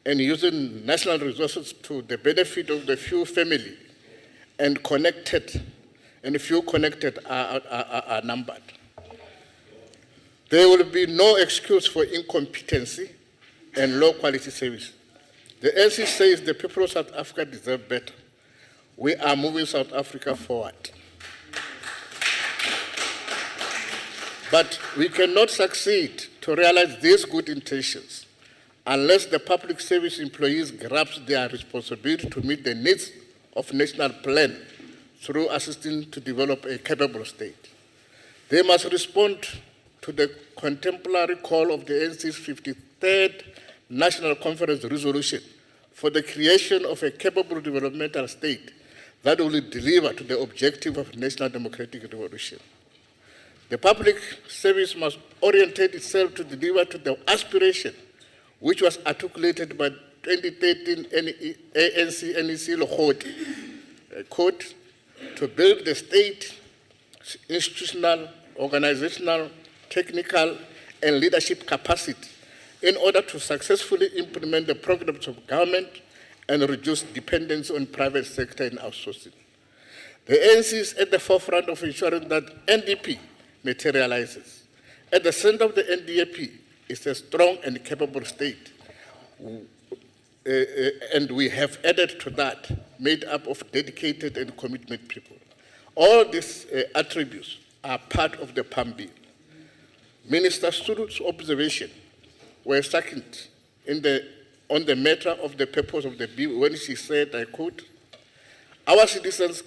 Speaker 17: and using national resources to the benefit of the few family and few connected are numbered. There will be no excuse for incompetency and low quality service. The ANC says the people of South Africa deserve better. We are moving South Africa forward. But we cannot succeed to realize these good intentions unless the public service employees grasp their responsibility to meet the needs of national plan through assisting to develop a capable state. They must respond to the contemporary call of the ANC's 53rd National Conference resolution for the creation of a capable developmental state that will deliver to the objective of national democratic revolution. The public service must orientate itself to deliver to the aspiration which was articulated by 2013 ANC NEC Lekgotla, quote, to build the state institutional, organizational, technical, and leadership capacity in order to successfully implement the programs of government and reduce dependence on private sector and outsourcing. The ANC is at the forefront of ensuring that NDP materializes. At the center of the NDP is a strong and capable state. And we have added to that, made up of dedicated and committed people. All these attributes are part of the PAM bill. Minister Suru's observation were second on the matter of the purpose of the bill when she said, I quote, our citizens'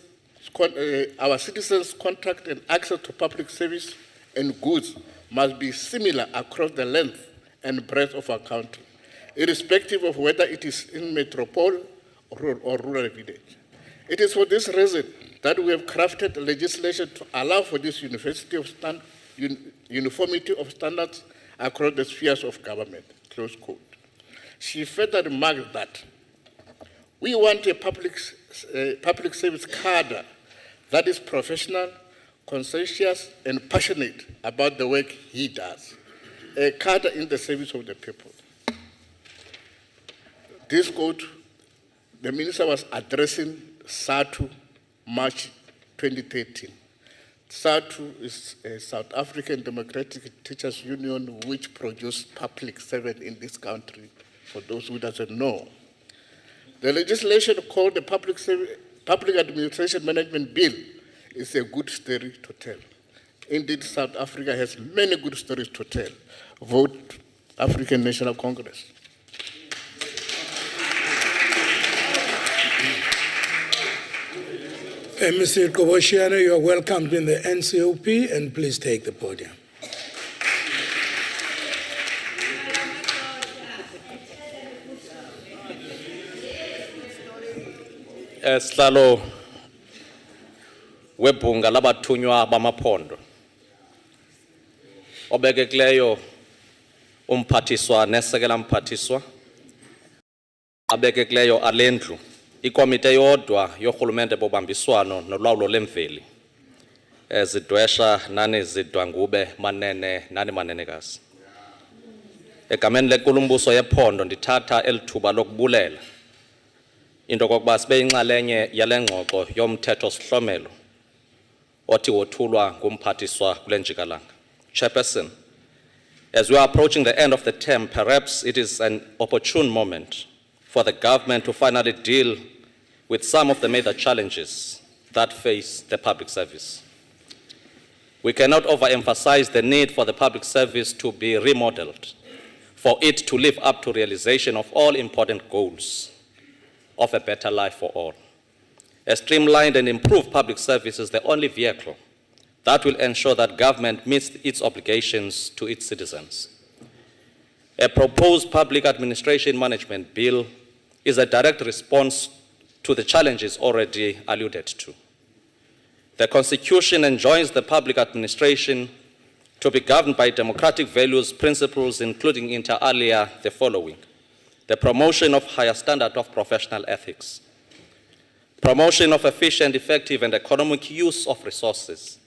Speaker 17: contract and access to public service and goods must be similar across the length and breadth of our country, irrespective of whether it is in metropole or rural village. It is for this reason that we have crafted legislation to allow for this uniformity of standards across the spheres of government, close quote. She further remarked that We want a public service cadre that is professional, conscientious, and passionate about the work he does. A cadre in the service of the people. This quote, the minister was addressing SATU, March 2013. SATU is a South African Democratic Teachers Union which produced public servants in this country, for those who doesn't know. The legislation called the Public Administration Management Bill is a good story to tell. Indeed, South Africa has many good stories to tell. Vote African National Congress.
Speaker 1: Mr. Koboshiano, you are welcomed in the NCOP, and please take the podium.
Speaker 18: Sihlalo webhunga labathunywa bamaphondo obekekileyo umphathiswa nesekela mphathiswa abekekileyo alendlu ikomite yodwa yorhulumente bobambiswano nolawulo lemveli zidwesha nani zidwangube manene nani manenekazi egameni lenkulumbuso yephondo ndithatha elithuba lokubulela into kokuba sibe inxalenye yale ngxoxo yomthetho sihlomelo othi wothulwa ngumphathiswa kule njikalanga. Chairperson, as we are approaching the end of the term, perhaps it is an opportune moment for the government to finally deal with some of the major challenges that face the public service. We cannot overemphasize the need for the public service to be remodeled, for it to live up to realization of all important goals of a better life for all. A streamlined and improved public service is the only vehicle that will ensure that government meets its obligations to its citizens. A proposed public administration management bill is a direct response to the challenges already alluded to. The Constitution enjoins the public administration to be governed by democratic values, principles, including inter alia the following: the promotion of higher standard of professional ethics, promotion of efficient, effective, and economic use of resources,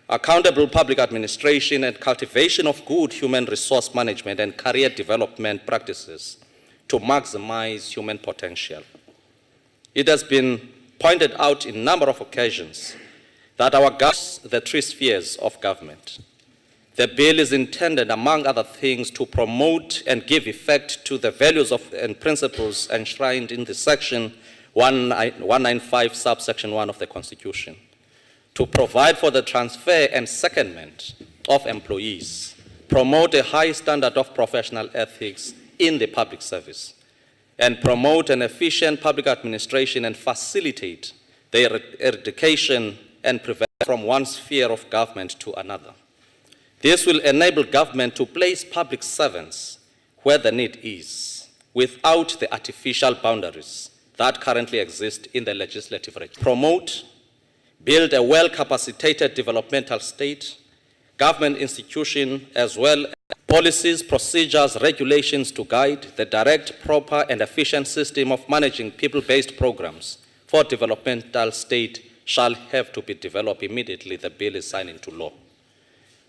Speaker 18: accountable public administration, and cultivation of good human resource management and career development practices to maximize human potential. It has been pointed out in a number of occasions that our government the three spheres of government. The bill is intended, among other things, to promote and give effect to the values and principles enshrined in the section 195, subsection 1 of the Constitution, to provide for the transfer and secondment of employees, promote a high standard of professional ethics in the public service, and promote an efficient public administration and facilitate the eradication and prevention from one sphere of government to another. This will enable government to place public servants where the need is, without the artificial boundaries that currently exist in the legislative regime. Promote, build a well-capacitated developmental state, government institution, as well as policies, procedures, regulations to guide the direct, proper, and efficient system of managing people-based programs for developmental state shall have to be developed immediately the bill is signed into law.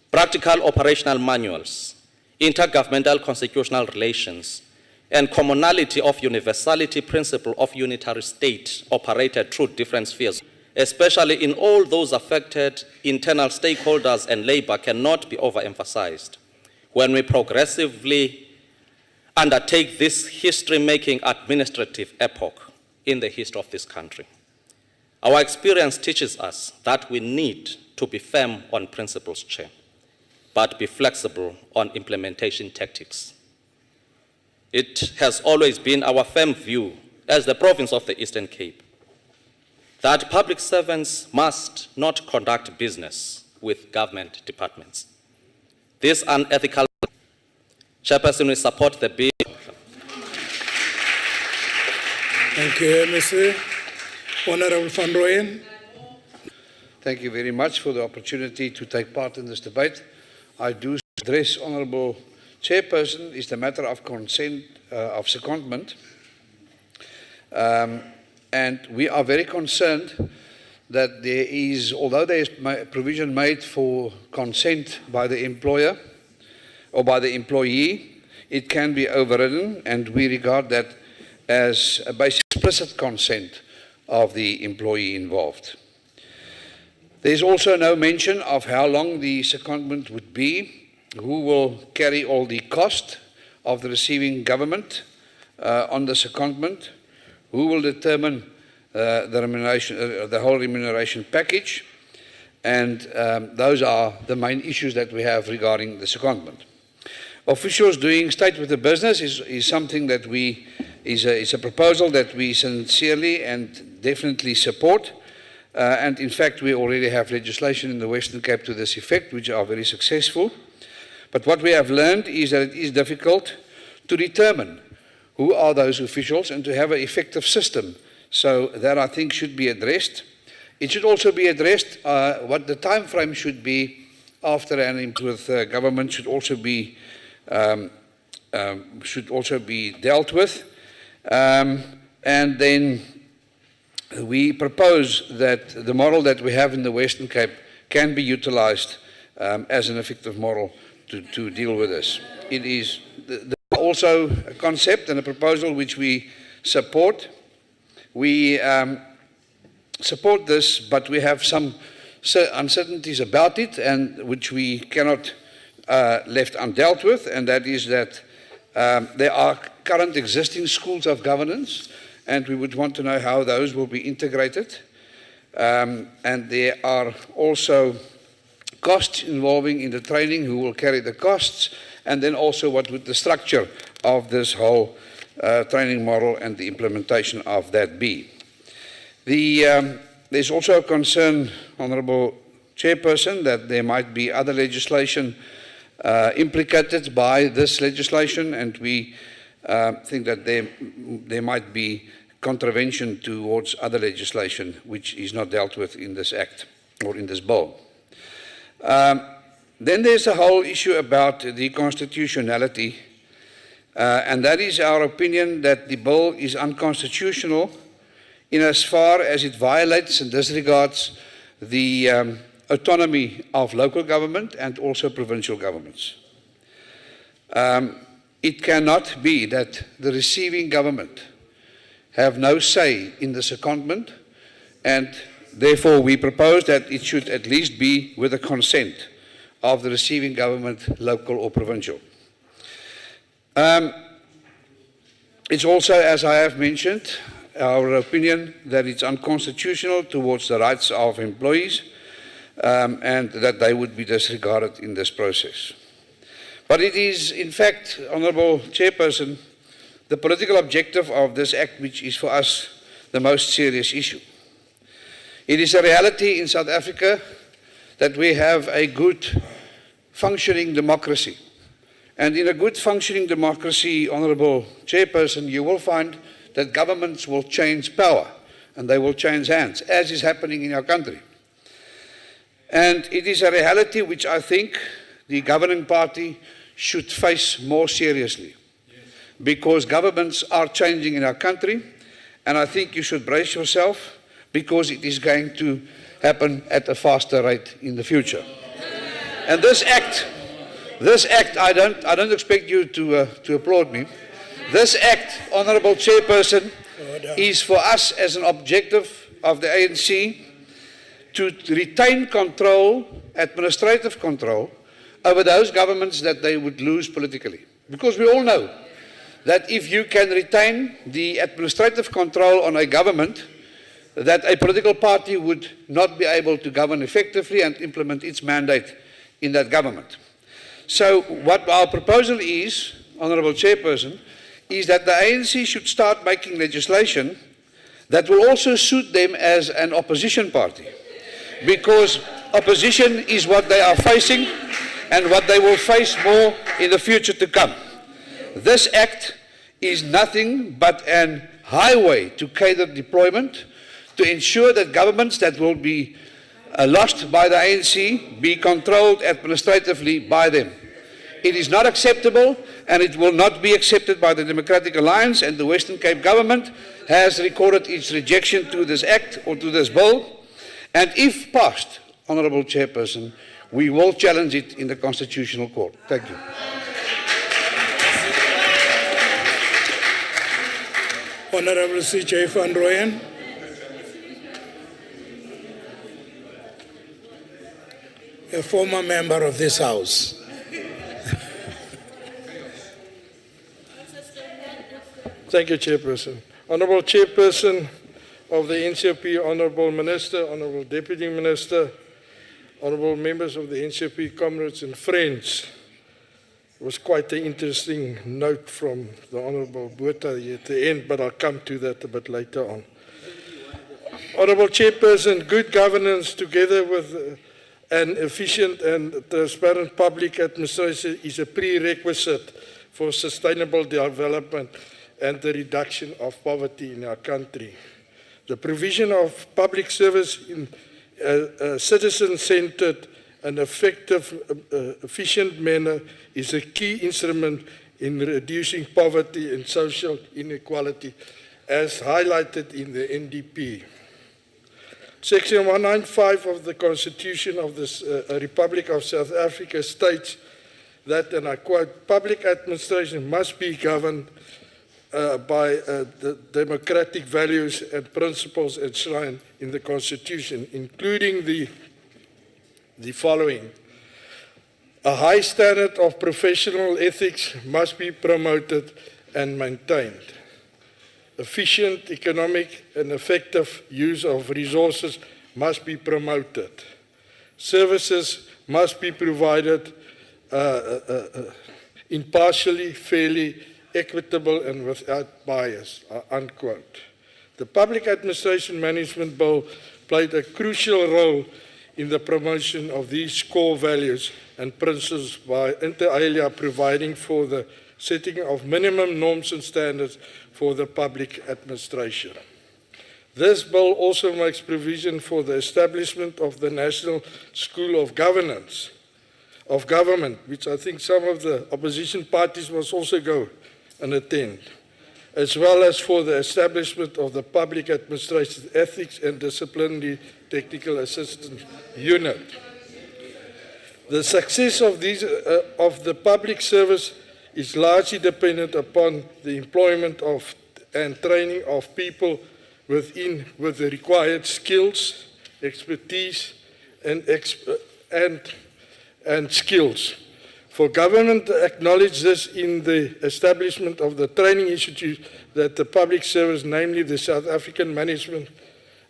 Speaker 18: Practical operational manuals, intergovernmental constitutional relations, and commonality of universality principle of unitary state operated through different spheres, especially in all those affected internal stakeholders and labor, cannot be overemphasized when we progressively undertake this history-making administrative epoch in the history of this country. Our experience teaches us that we need to be firm on principles, Chair, but be flexible on implementation tactics. It has always been our firm view as the province of the Eastern Cape that public servants must not conduct business with government departments. This unethical Chairperson will support the bill.
Speaker 1: Thank you, Mr. Honorable Van Rooyen.
Speaker 19: Thank you very much for the opportunity to take part in this debate. I do address Honourable Chairperson is the matter of consent, of secondment. And we are very concerned that there is, although there is provision made for consent by the employer or by the employee, it can be overridden, and we regard that as a basic explicit consent of the employee involved. There is also no mention of how long the secondment would be, who will carry all the cost of the receiving government on the secondment, who will determine the remuneration, the whole remuneration package, and those are the main issues that we have regarding the secondment. Officials doing state with the business is something that is a proposal that we sincerely and definitely support. And in fact, we already have legislation in the Western Cape to this effect, which are very successful. But what we have learned is that it is difficult to determine who are those officials and to have an effective system. So that, I think, should be addressed. It should also be addressed what the time frame should be after an improved government should also be dealt with. And then we propose that the model that we have in the Western Cape can be utilized as an effective model to deal with this. It is also a concept and a proposal which we support. We support this, but we have some uncertainties about it, and which we cannot left undealt with, and that is that there are current existing schools of governance, and we would want to know how those will be integrated. And there are also costs involving in the training, who will carry the costs, and then also what would the structure of this whole training model and the implementation of that be. There's also a concern, Honourable Chairperson, that there might be other legislation implicated by this legislation, and we think that there might be contravention towards other legislation which is not dealt with in this Act or in this bill. Then there's a whole issue about the constitutionality, and that is our opinion that the bill is unconstitutional in as far as it violates and disregards the autonomy of local government and also provincial governments. It cannot be that the receiving government have no say in the secondment, and therefore we propose that it should at least be with the consent of the receiving government, local or provincial. It's also, as I have mentioned, our opinion that it's unconstitutional towards the rights of employees, and that they would be disregarded in this process. But it is, in fact, Honourable Chairperson, the political objective of this Act which is for us the most serious issue. It is a reality in South Africa that we have a good functioning democracy. And in a good functioning democracy, Honourable Chairperson, you will find that governments will change power and they will change hands, as is happening in our country. And it is a reality which I think the governing party should face more seriously, because governments are changing in our country, and I think you should brace yourself, because it is going to happen at a faster rate in the future. And this act, I don't expect you to applaud me. This Act, Honourable Chairperson, is for us as an objective of the ANC to retain control, administrative control, over those governments that they would lose politically. Because we all know that if you can retain the administrative control on a government, that a political party would not be able to govern effectively and implement its mandate in that government. So what our proposal is, Honourable Chairperson, is that the ANC should start making legislation that will also suit them as an opposition party, because opposition is what they are facing and what they will face more in the future to come. This Act is nothing but an highway to cater deployment to ensure that governments that will be lost by the ANC be controlled administratively by them. It is not acceptable, and it will not be accepted by the Democratic Alliance, and the Western Cape government has recorded its rejection to this act or to this bill. And if passed, Honourable Chairperson, we will challenge it in the Constitutional Court. Thank you.
Speaker 1: Honourable C.J. van Rooyen. A former member of this House.
Speaker 20: Thank you, Chairperson. Honourable Chairperson of the NCOP, Honourable Minister, Honourable Deputy Minister, Honourable members of the NCOP, comrades and friends. It was quite an interesting note from the Honourable Botha at the end, but I'll come to that a bit later on. Honourable Chairperson, good governance together with an efficient and transparent public administration is a prerequisite for sustainable development and the reduction of poverty in our country. The provision of public service in a citizen-centered and effective, efficient manner is a key instrument in reducing poverty and social inequality, as highlighted in the NDP. Section 195 of the Constitution of the Republic of South Africa states that, and I quote, public administration must be governed by the democratic values and principles enshrined in the Constitution, including the following. A high standard of professional ethics must be promoted and maintained. Efficient, economic, and effective use of resources must be promoted. Services must be provided impartially, fairly, equitable, and without bias, unquote. The Public Administration Management Bill played a crucial role in the promotion of these core values and principles by inter alia providing for the setting of minimum norms and standards for the public administration. This bill also makes provision for the establishment of the National School of Government, which I think some of the opposition parties must also go and attend, as well as for the establishment of the Public Administration Ethics and Disciplinary Technical Assistance Unit. The success of the public service is largely dependent upon the employment of and training of people with the required skills, expertise, and skills. For government to acknowledge this in the establishment of the training institute that the public service, namely the South African Management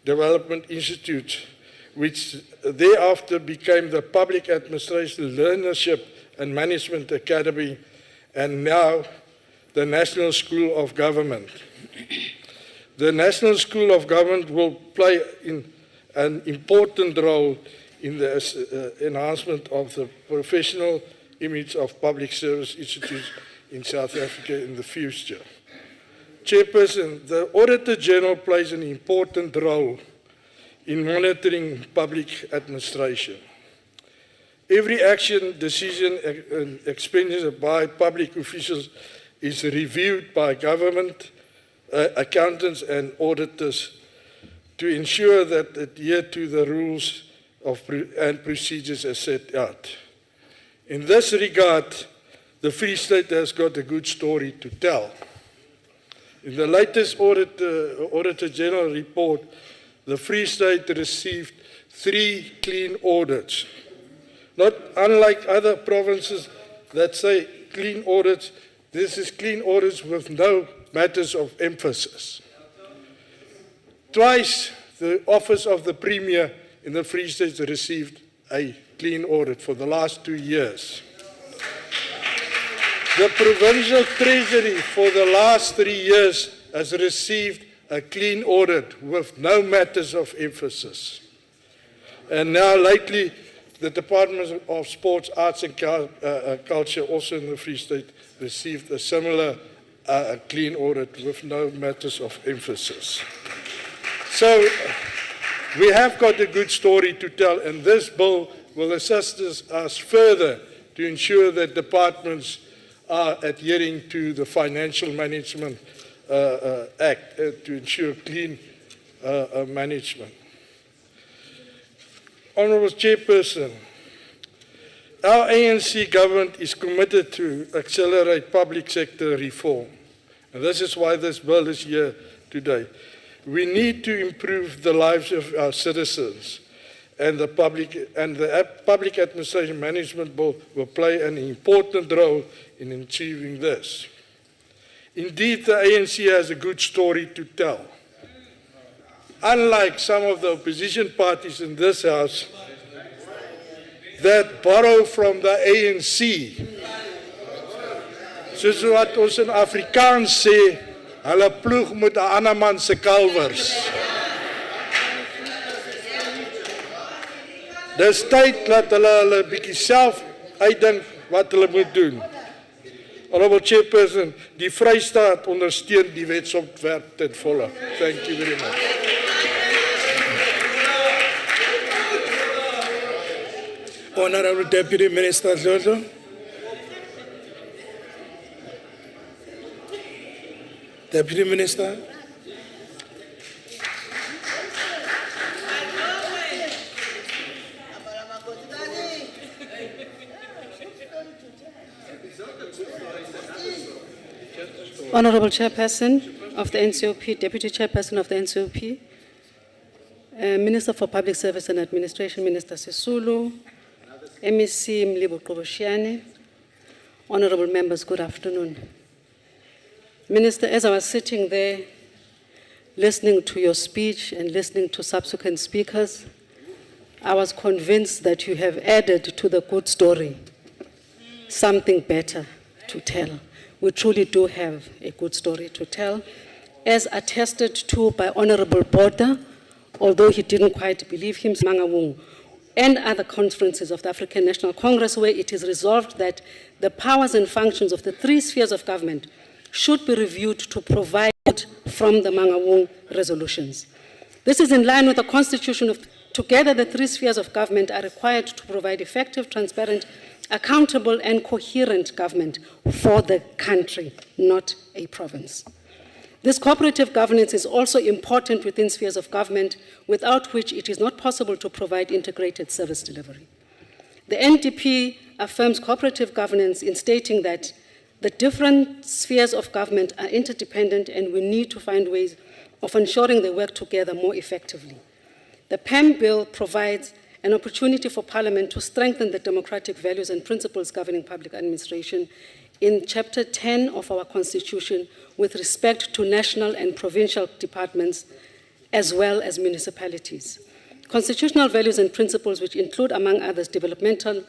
Speaker 20: Development Institute, which thereafter became the Public Administration Learnership and Management Academy, and now the National School of Government. The National School of Government will play an important role in the enhancement of the professional image of public service institutes in South Africa in the future. Chairperson, the Auditor General plays an important role in monitoring public administration. Every action, decision, and expenditure by public officials is reviewed by government, accountants, and auditors to ensure that it adhere to the rules and procedures as set out. In this regard, the Free State has got a good story to tell. In the latest Auditor General report, the Free State received 3 clean audits. Not unlike other provinces that say clean audits, this is clean audits with no matters of emphasis. Twice, the Office of the Premier in the Free State received a clean audit for the last 2 years. The Provincial Treasury for the last 3 years has received a clean audit with no matters of emphasis. And now lately, the Department of Sports, Arts and Culture, also in the Free State, received a similar clean audit with no matters of emphasis. So we have got a good story to tell, and this bill will assist us further to ensure that departments are adhering to the Financial Management Act to ensure clean management. Honourable Chairperson, our ANC government is committed to accelerate public sector reform, and this is why this bill is here today. We need to improve the lives of our citizens, and the Public Administration Management Bill will play an important role in achieving this. Indeed, the ANC has a good story to tell. Unlike some of the opposition parties in this House that borrow from the ANC, soos wat ons in Afrikaans sê, hulle ploeg met 'n ander man se kalvers. Dis tyd dat hulle bietjie self uitdink wat hulle moet doen. Honourable Chairperson, die Vrystaat ondersteun die wetsontwerp ten volle. Thank you very much.
Speaker 1: Honourable Deputy Minister Zozo. Deputy Minister.
Speaker 21: Honourable Chairperson of the NCOP, Deputy Chairperson of the NCOP, Minister for Public Service and Administration, Minister Sisulu, MEC Mlibo Koboshiane, honourable members, good afternoon. Minister, as I was sitting there listening to your speech and listening to subsequent speakers, I was convinced that you have added to the good story something better to tell. We truly do have a good story to tell, as attested to by Honourable Botha, although he didn't quite believe him, Mangawung, and other conferences of the African National Congress, where it is resolved that the powers and functions of the three spheres of government should be reviewed to provide from the Mangawung resolutions. This is in line with the Constitution of together the three spheres of government are required to provide effective, transparent, accountable and coherent government for the country, not a province. This cooperative governance is also important within spheres of government, without which it is not possible to provide integrated service delivery. The NDP affirms cooperative governance in stating that the different spheres of government are interdependent and we need to find ways of ensuring they work together more effectively. The PAM bill provides an opportunity for Parliament to strengthen the democratic values and principles governing public administration in Chapter 10 of our Constitution with respect to national and provincial departments as well as municipalities. Constitutional values and principles which include, among others, developmentally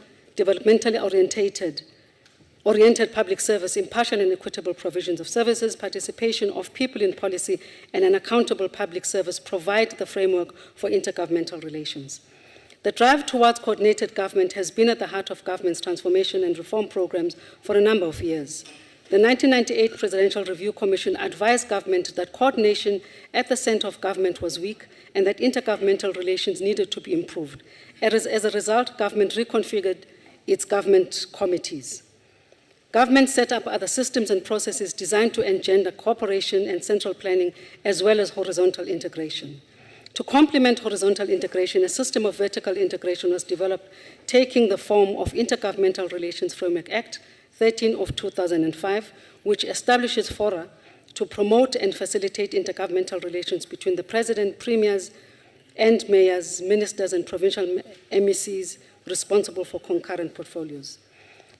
Speaker 21: oriented public service, impartial and equitable provisions of services, participation of people in policy, and an accountable public service provide the framework for intergovernmental relations. The drive towards coordinated government has been at the heart of government's transformation and reform programs for a number of years. The 1998 Presidential Review Commission advised government that coordination at the center of government was weak and that intergovernmental relations needed to be improved. As a result, government reconfigured its government committees. Government set up other systems and processes designed to engender cooperation and central planning as well as horizontal integration. To complement horizontal integration, a system of vertical integration was developed, taking the form of Intergovernmental Relations Framework Act 13 of 2005, which establishes fora to promote and facilitate intergovernmental relations between the President, Premiers, and Mayors, Ministers, and provincial MECs responsible for concurrent portfolios.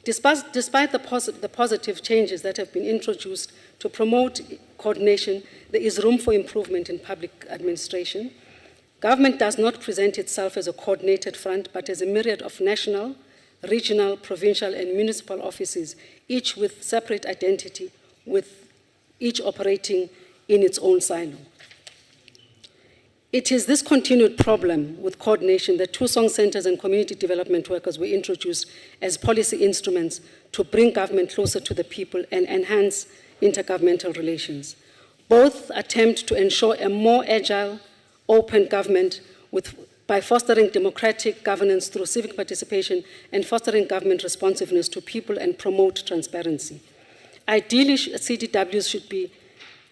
Speaker 21: Despite the positive changes that have been introduced to promote coordination, there is room for improvement in public administration. Government does not present itself as a coordinated front, but as a myriad of national, regional, provincial, and municipal offices, each with separate identity, with each operating in its own silo. It is this continued problem with coordination that two song centers and community development workers were introduced as policy instruments to bring government closer to the people and enhance intergovernmental relations. Both attempt to ensure a more agile, open government with by fostering democratic governance through civic participation and fostering government responsiveness to people and promote transparency. Ideally, CDWs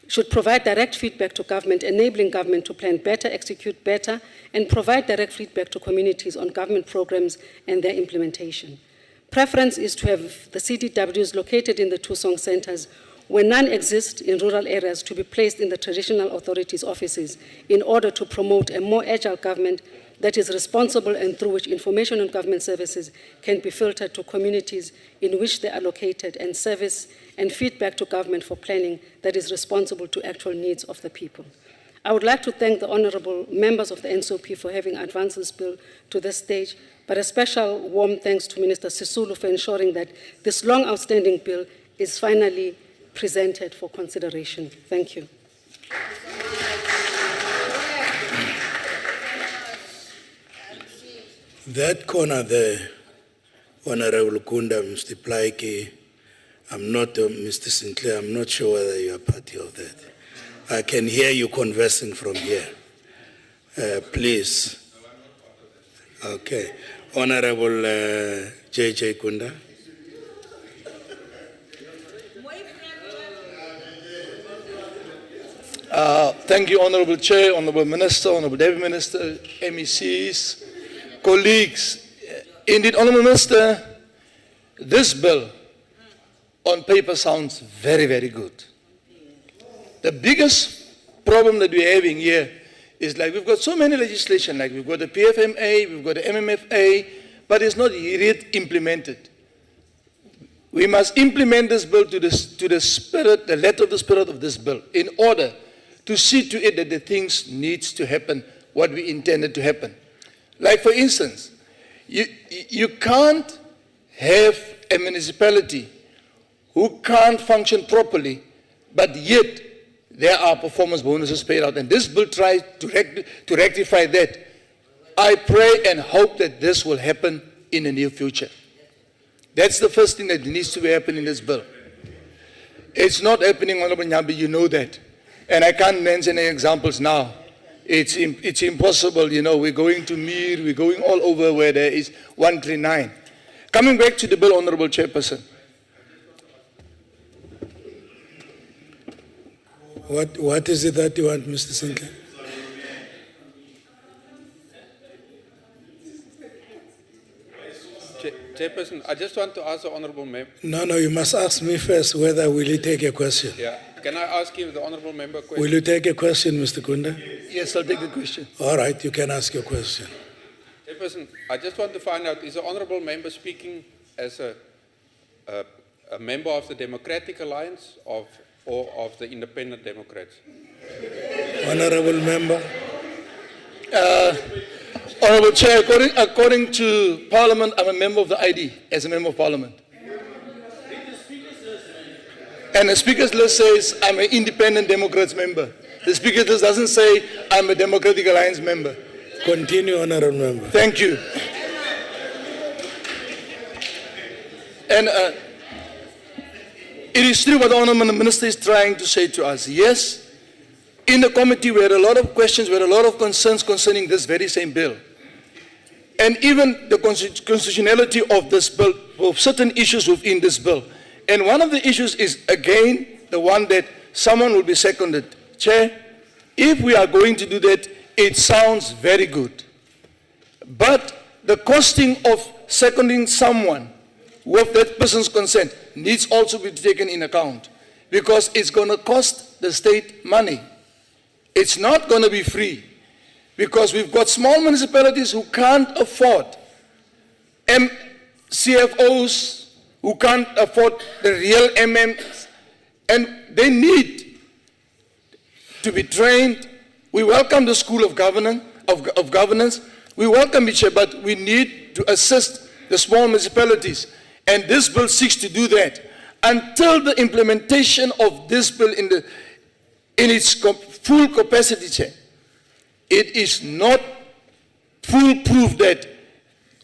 Speaker 21: should provide direct feedback to government, enabling government to plan better, execute better, and provide direct feedback to communities on government programs and their implementation. Preference is to have the CDWs located in the two song centers where none exist in rural areas to be placed in the traditional authorities' offices in order to promote a more agile government that is responsible and through which information on government services can be filtered to communities in which they are located and service and feedback to government for planning that is responsible to actual needs of the people. I would like to thank the honorable members of the NCOP for having advanced this bill to this stage, but a special warm thanks to Minister Sisulu for ensuring that this long outstanding bill is finally presented for consideration. Thank you.
Speaker 1: That corner there, Honorable Kunda, Mr. Plaike, I'm not, Mr. Sinclair, I'm not sure whether you are party of that. I can hear you conversing from here. Please. Okay. Honorable J.J. Kunda.
Speaker 2: Thank you, Honorable Chair, Honorable Minister, Honorable Deputy Minister, MECs, colleagues. Indeed, Honorable Minister, this bill on paper sounds very, very good. The biggest problem that we're having here is like we've got so many legislation, like we've got the PFMA, we've got the MMFA, but it's not yet implemented. We must implement this bill to the spirit, the letter of the spirit of this bill, in order to see to it that the things needs to happen, what we intended to happen. Like for instance, you can't have a municipality who can't function properly, but yet there are performance bonuses paid out. And this bill tries to rectify that. I pray and hope that this will happen in the near future. That's the first thing that needs to be happening in this bill. It's not happening, Honorable Nyambi, you know that. And I can't mention any examples now. It's impossible, you know, we're going to Mir, we're going all over where there is 139. Coming back to the bill, Honorable Chairperson.
Speaker 1: What is it that you want, Mr. Sinclair?
Speaker 22: Chairperson, I just want to ask the honourable member.
Speaker 1: No, you must ask me first whether will you take a question.
Speaker 22: Yeah. Can I ask you the honourable member a question?
Speaker 1: Will you take a question, Mr. Kunda?
Speaker 2: Yes, I'll take the question.
Speaker 1: All right, you can ask your question.
Speaker 22: Chairperson, I just want to find out, is the honourable member speaking as a member of the Democratic Alliance or of the Independent Democrats?
Speaker 1: Honourable member.
Speaker 2: Honourable Chair, according to Parliament, I'm a member of the ID as a member of Parliament. And the Speaker's list says I'm an Independent Democrats member. The Speaker's list doesn't say I'm a Democratic Alliance member.
Speaker 1: Continue, Honourable member.
Speaker 2: Thank you. And it is true what the Honourable Minister is trying to say to us. Yes, in the committee we had a lot of questions, we had a lot of concerns concerning this very same bill. And even the constitutionality of this bill, of certain issues within this bill. And one of the issues is, again, the one that someone will be seconded. Chair, if we are going to do that, it sounds very good. But the costing of seconding someone with that person's consent needs also to be taken in account, because it's going to cost the state money. It's not going to be free, because we've got small municipalities who can't afford CFOs, who can't afford the real MMs, and they need to be trained. We welcome the School of Governance. We welcome it, but we need to assist the small municipalities. And this bill seeks to do that. Until the implementation of this bill in its full capacity, Chair, it is not foolproof that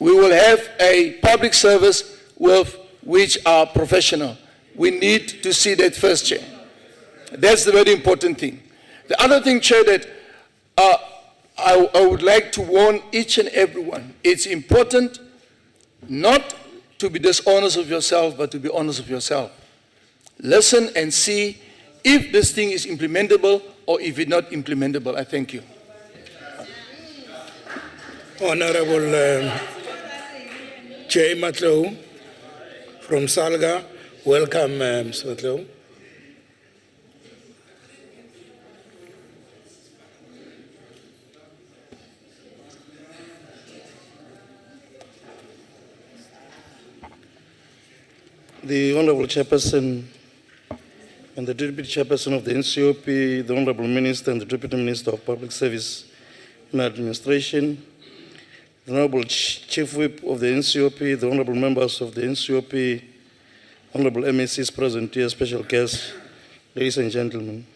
Speaker 2: we will have a public service with which are professional. We need to see that first, Chair. That's the very important thing. The other thing, Chair, that I would like to warn each and everyone, it's important not to be dishonest of yourself, but to be honest of yourself. Listen and see if this thing is implementable or if it's not implementable. I thank you.
Speaker 1: Honorable Jay Matlow from Salga. Welcome, Mr. Matlow.
Speaker 3: The Honorable Chairperson and the Deputy Chairperson of the NCOP, the Honorable Minister and the Deputy Minister of Public Service and Administration, the Honorable Chief Whip of the NCOP, the Honorable Members of the NCOP, Honorable MACs present here, special guests, ladies and gentlemen.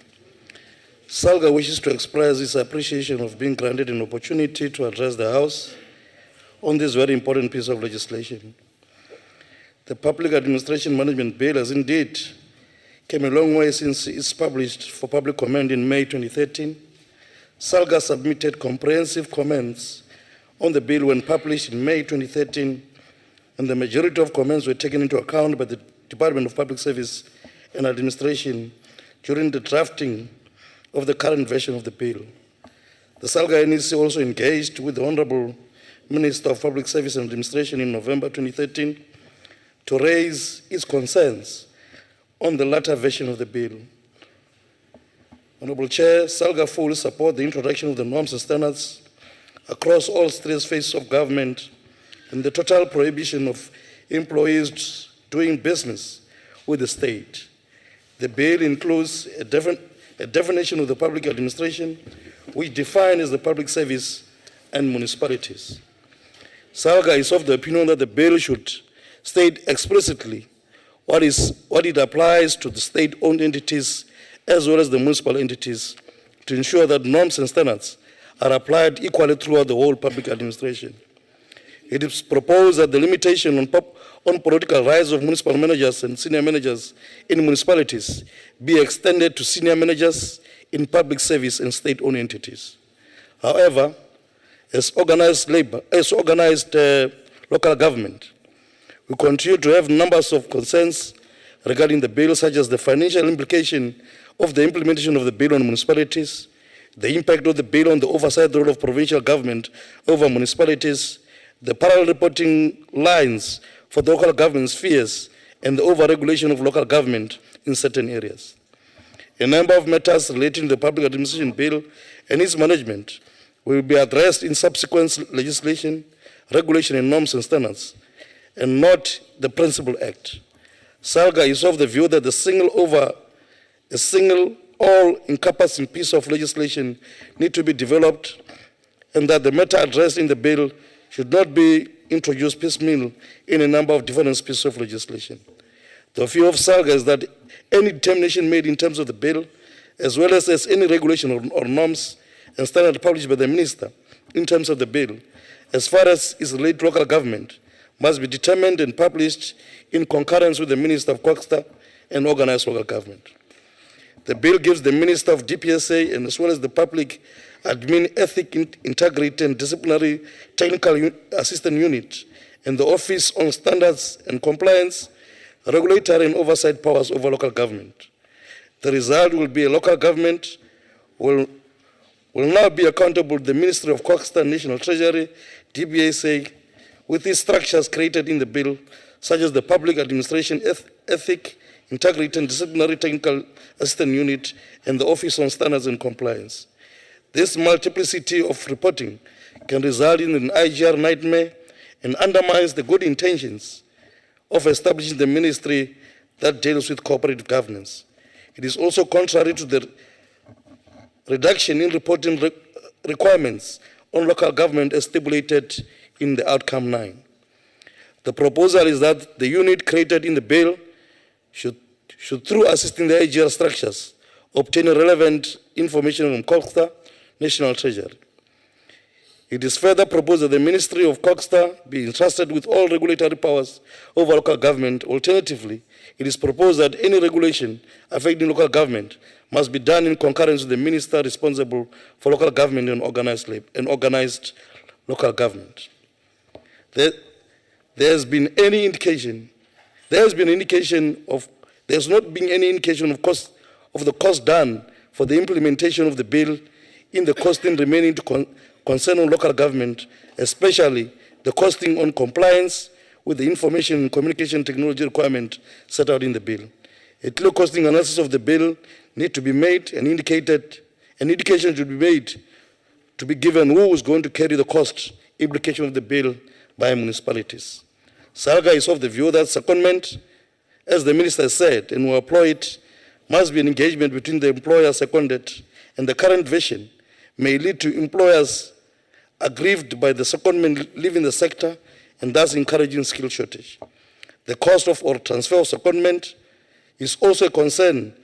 Speaker 3: Salga wishes to express its appreciation of being granted an opportunity to address the House on this very important piece of legislation. The Public Administration Management Bill has indeed come a long way since it's published for public comment in May 2013. Salga submitted comprehensive comments on the bill when published in May 2013, and the majority of comments were taken into account by the Department of Public Service and Administration during the drafting of the current version of the bill. The Salga NEC also engaged with the Honorable Minister of Public Service and Administration in November 2013 to raise its concerns on the latter version of the bill. Honorable Chair, Salga fully support the introduction of the norms and standards across all three phases of government and the total prohibition of employees doing business with the state. The bill includes a definition of the public administration, which defines the public service and municipalities. Salga is of the opinion that the bill should state explicitly what it applies to the state-owned entities as well as the municipal entities to ensure that norms and standards are applied equally throughout the whole public administration. It is proposed that the limitation on political rights of municipal managers and senior managers in municipalities be extended to senior managers in public service and state-owned entities. However, as organized local government, we continue to have numbers of concerns regarding the bill, such as the financial implication of the implementation of the bill on municipalities, the impact of the bill on the oversight role of provincial government over municipalities, the parallel reporting lines for the local government spheres, and the overregulation of local government in certain areas. A number of matters relating to the public administration bill and its management will be addressed in subsequent legislation, regulation, and norms and standards, and not the principal act. Salga is of the view that a single all-encompassing piece of legislation need to be developed, and that the matter addressed in the bill should not be introduced piecemeal in a number of different pieces of legislation. The view of Salga is that any determination made in terms of the bill, as well as any regulation or norms and standard published by the minister in terms of the bill, as far as is related to local government, must be determined and published in concurrence with the Minister of Coxta and organized local government. The bill gives the Minister of DPSA and as well as the Public Admin Ethic, Integrity and Disciplinary Technical Assistance Unit and the Office on Standards and Compliance, regulatory and oversight powers over local government. The result will be a local government will now be accountable to the Ministry of Coxta, National Treasury, DPSA, with these structures created in the bill, such as the Public Administration Ethic, Integrity and Disciplinary Technical Assistance Unit, and the Office on Standards and Compliance. This multiplicity of reporting can result in an IGR nightmare and undermines the good intentions of establishing the ministry that deals with cooperative governance. It is also contrary to the reduction in reporting requirements on local government as stipulated in the outcome 9. The proposal is that the unit created in the bill should through assisting the IGR structures, obtain relevant information from Coxta, National Treasury. It is further proposed that the Ministry of Coxta be entrusted with all regulatory powers over local government. Alternatively, it is proposed that any regulation affecting local government must be done in concurrence with the minister responsible for local government and organized local government. There has not been any indication of the cost done for the implementation of the bill in the costing remaining to concern on local government, especially the costing on compliance with the information and communication technology requirement set out in the bill. A clear costing analysis of the bill need to be made and an indication should be made to be given who is going to carry the cost implication of the bill by municipalities. SALGA is of the view that secondment, as the minister said, and will employ it, must be an engagement between the employer seconded, and the current version may lead to employers aggrieved by the secondment leaving the sector and thus encouraging skill shortage. The cost of or transfer of secondment is also a concern,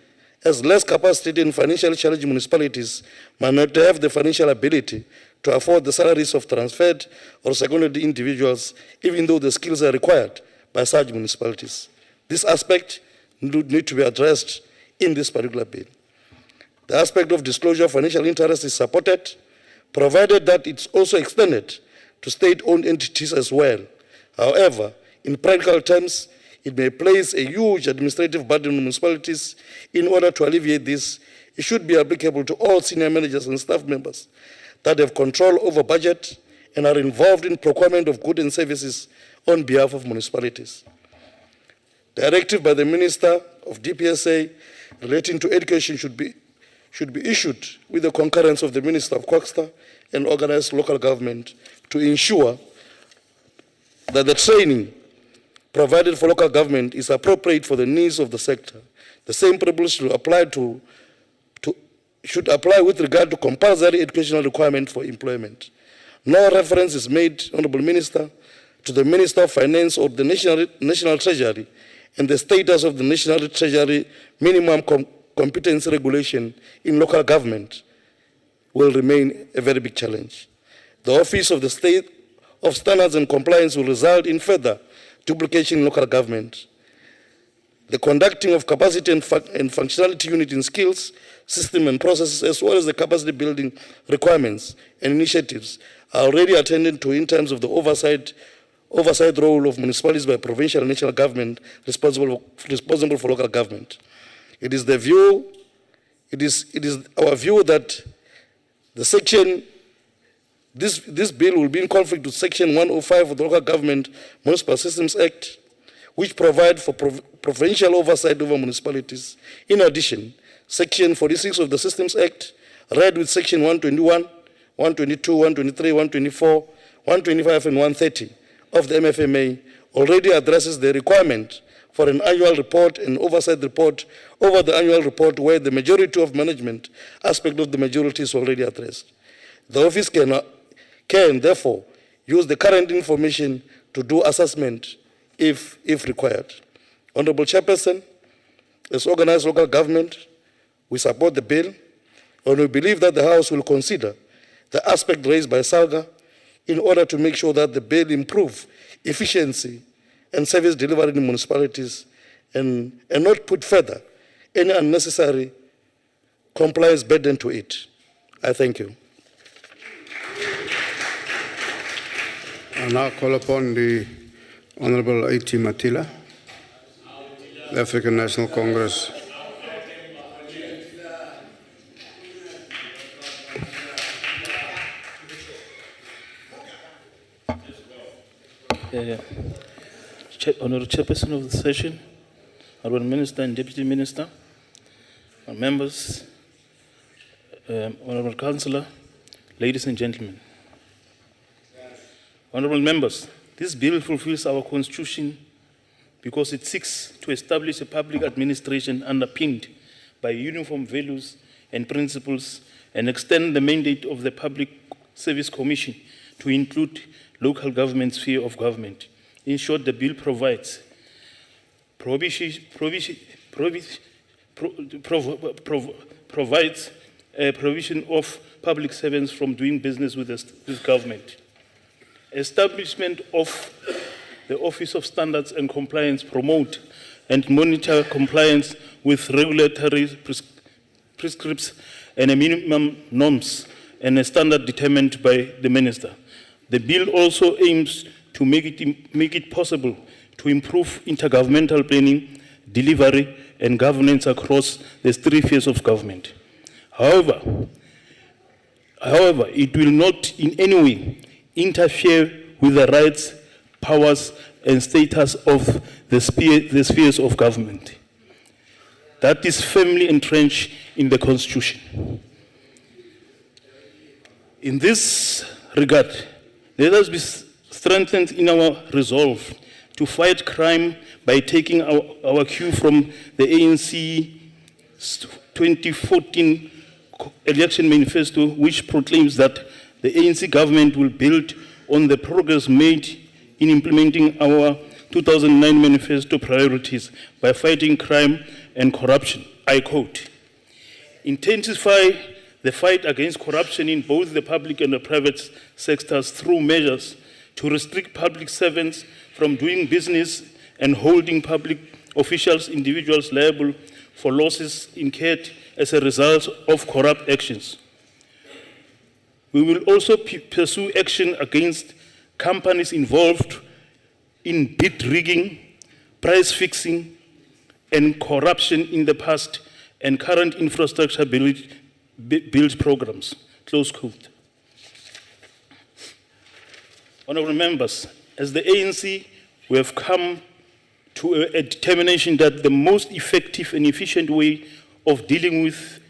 Speaker 3: as less capacitated and financially challenged municipalities might not have the financial ability to afford the salaries of transferred or seconded individuals, even though the skills are required by such municipalities. This aspect need to be addressed in this particular bill. The aspect of disclosure of financial interest is supported, provided that it's also extended to state-owned entities as well. However, in practical terms, it may place a huge administrative burden on municipalities. In order to alleviate this, it should be applicable to all senior managers and staff members that have control over budget and are involved in procurement of goods and services on behalf of municipalities. Directive by the Minister of DPSA relating to education should be issued with the concurrence of the Minister of Coxter and organized local government to ensure that the training provided for local government is appropriate for the needs of the sector. The same principles should apply with regard to compulsory educational requirement for employment. No reference is made, Honorable Minister, to the Minister of Finance or the National Treasury, and the status of the National Treasury minimum competence regulation in local government will remain a very big challenge. The Office of the State of Standards and Compliance will result in further duplication in local government. The conducting of capacity and functionality unit in skills, system and processes, as well as the capacity building requirements and initiatives are already attended to in terms of the oversight role of municipalities by provincial and national government responsible for local government. It is our view that this bill will be in conflict with Section 105 of the Local Government Municipal Systems Act, which provide for provincial oversight over municipalities. In addition, Section 46 of the Systems Act, read with Section 121, 122, 123, 124, 125, and 130 of the MFMA already addresses the requirement for an annual report and oversight report over the annual report, where the majority of management aspect of the majority is already addressed. The office can therefore use the current information to do assessment if required. Honorable Chairperson, as organized local government, we support the bill, and we believe that the House will consider the aspect raised by SALGA in order to make sure that the bill improve efficiency and service delivery in municipalities and not put further any unnecessary compliance burden to it. I thank you.
Speaker 13: I now call upon the Honorable A.T. Matila, the African National Congress.
Speaker 4: Honorable Chairperson of the session, Honorable Minister and Deputy Minister, members, Honorable Councillor, ladies and gentlemen. Honorable members, this bill fulfills our constitution because it seeks to establish a public administration underpinned by uniform values and principles and extend the mandate of the Public Service Commission to include local government sphere of government. In short, the bill provides a provision of public servants from doing business with government. Establishment of the Office of Standards and Compliance promote and monitor compliance with regulatory prescripts and a minimum norms and a standard determined by the minister. The bill also aims to make it possible to improve intergovernmental planning, delivery, and governance across the 3 phases of government. However, it will not in any way interfere with the rights, powers, and status of the spheres of government. That is firmly entrenched in the Constitution. In this regard, let us be strengthened in our resolve to fight crime by taking our cue from the ANC 2014 election manifesto, which proclaims that the ANC government will build on the progress made in implementing our 2009 manifesto priorities by fighting crime and corruption. I quote, intensify the fight against corruption in both the public and the private sectors through measures to restrict public servants from doing business and holding public officials, individuals liable for losses incurred as a result of corrupt actions. We will also pursue action against companies involved in bid rigging, price fixing, and corruption in the past and current infrastructure build programs, close quote. Honorable members, as the ANC, we have come to a determination that the most effective and efficient way of dealing with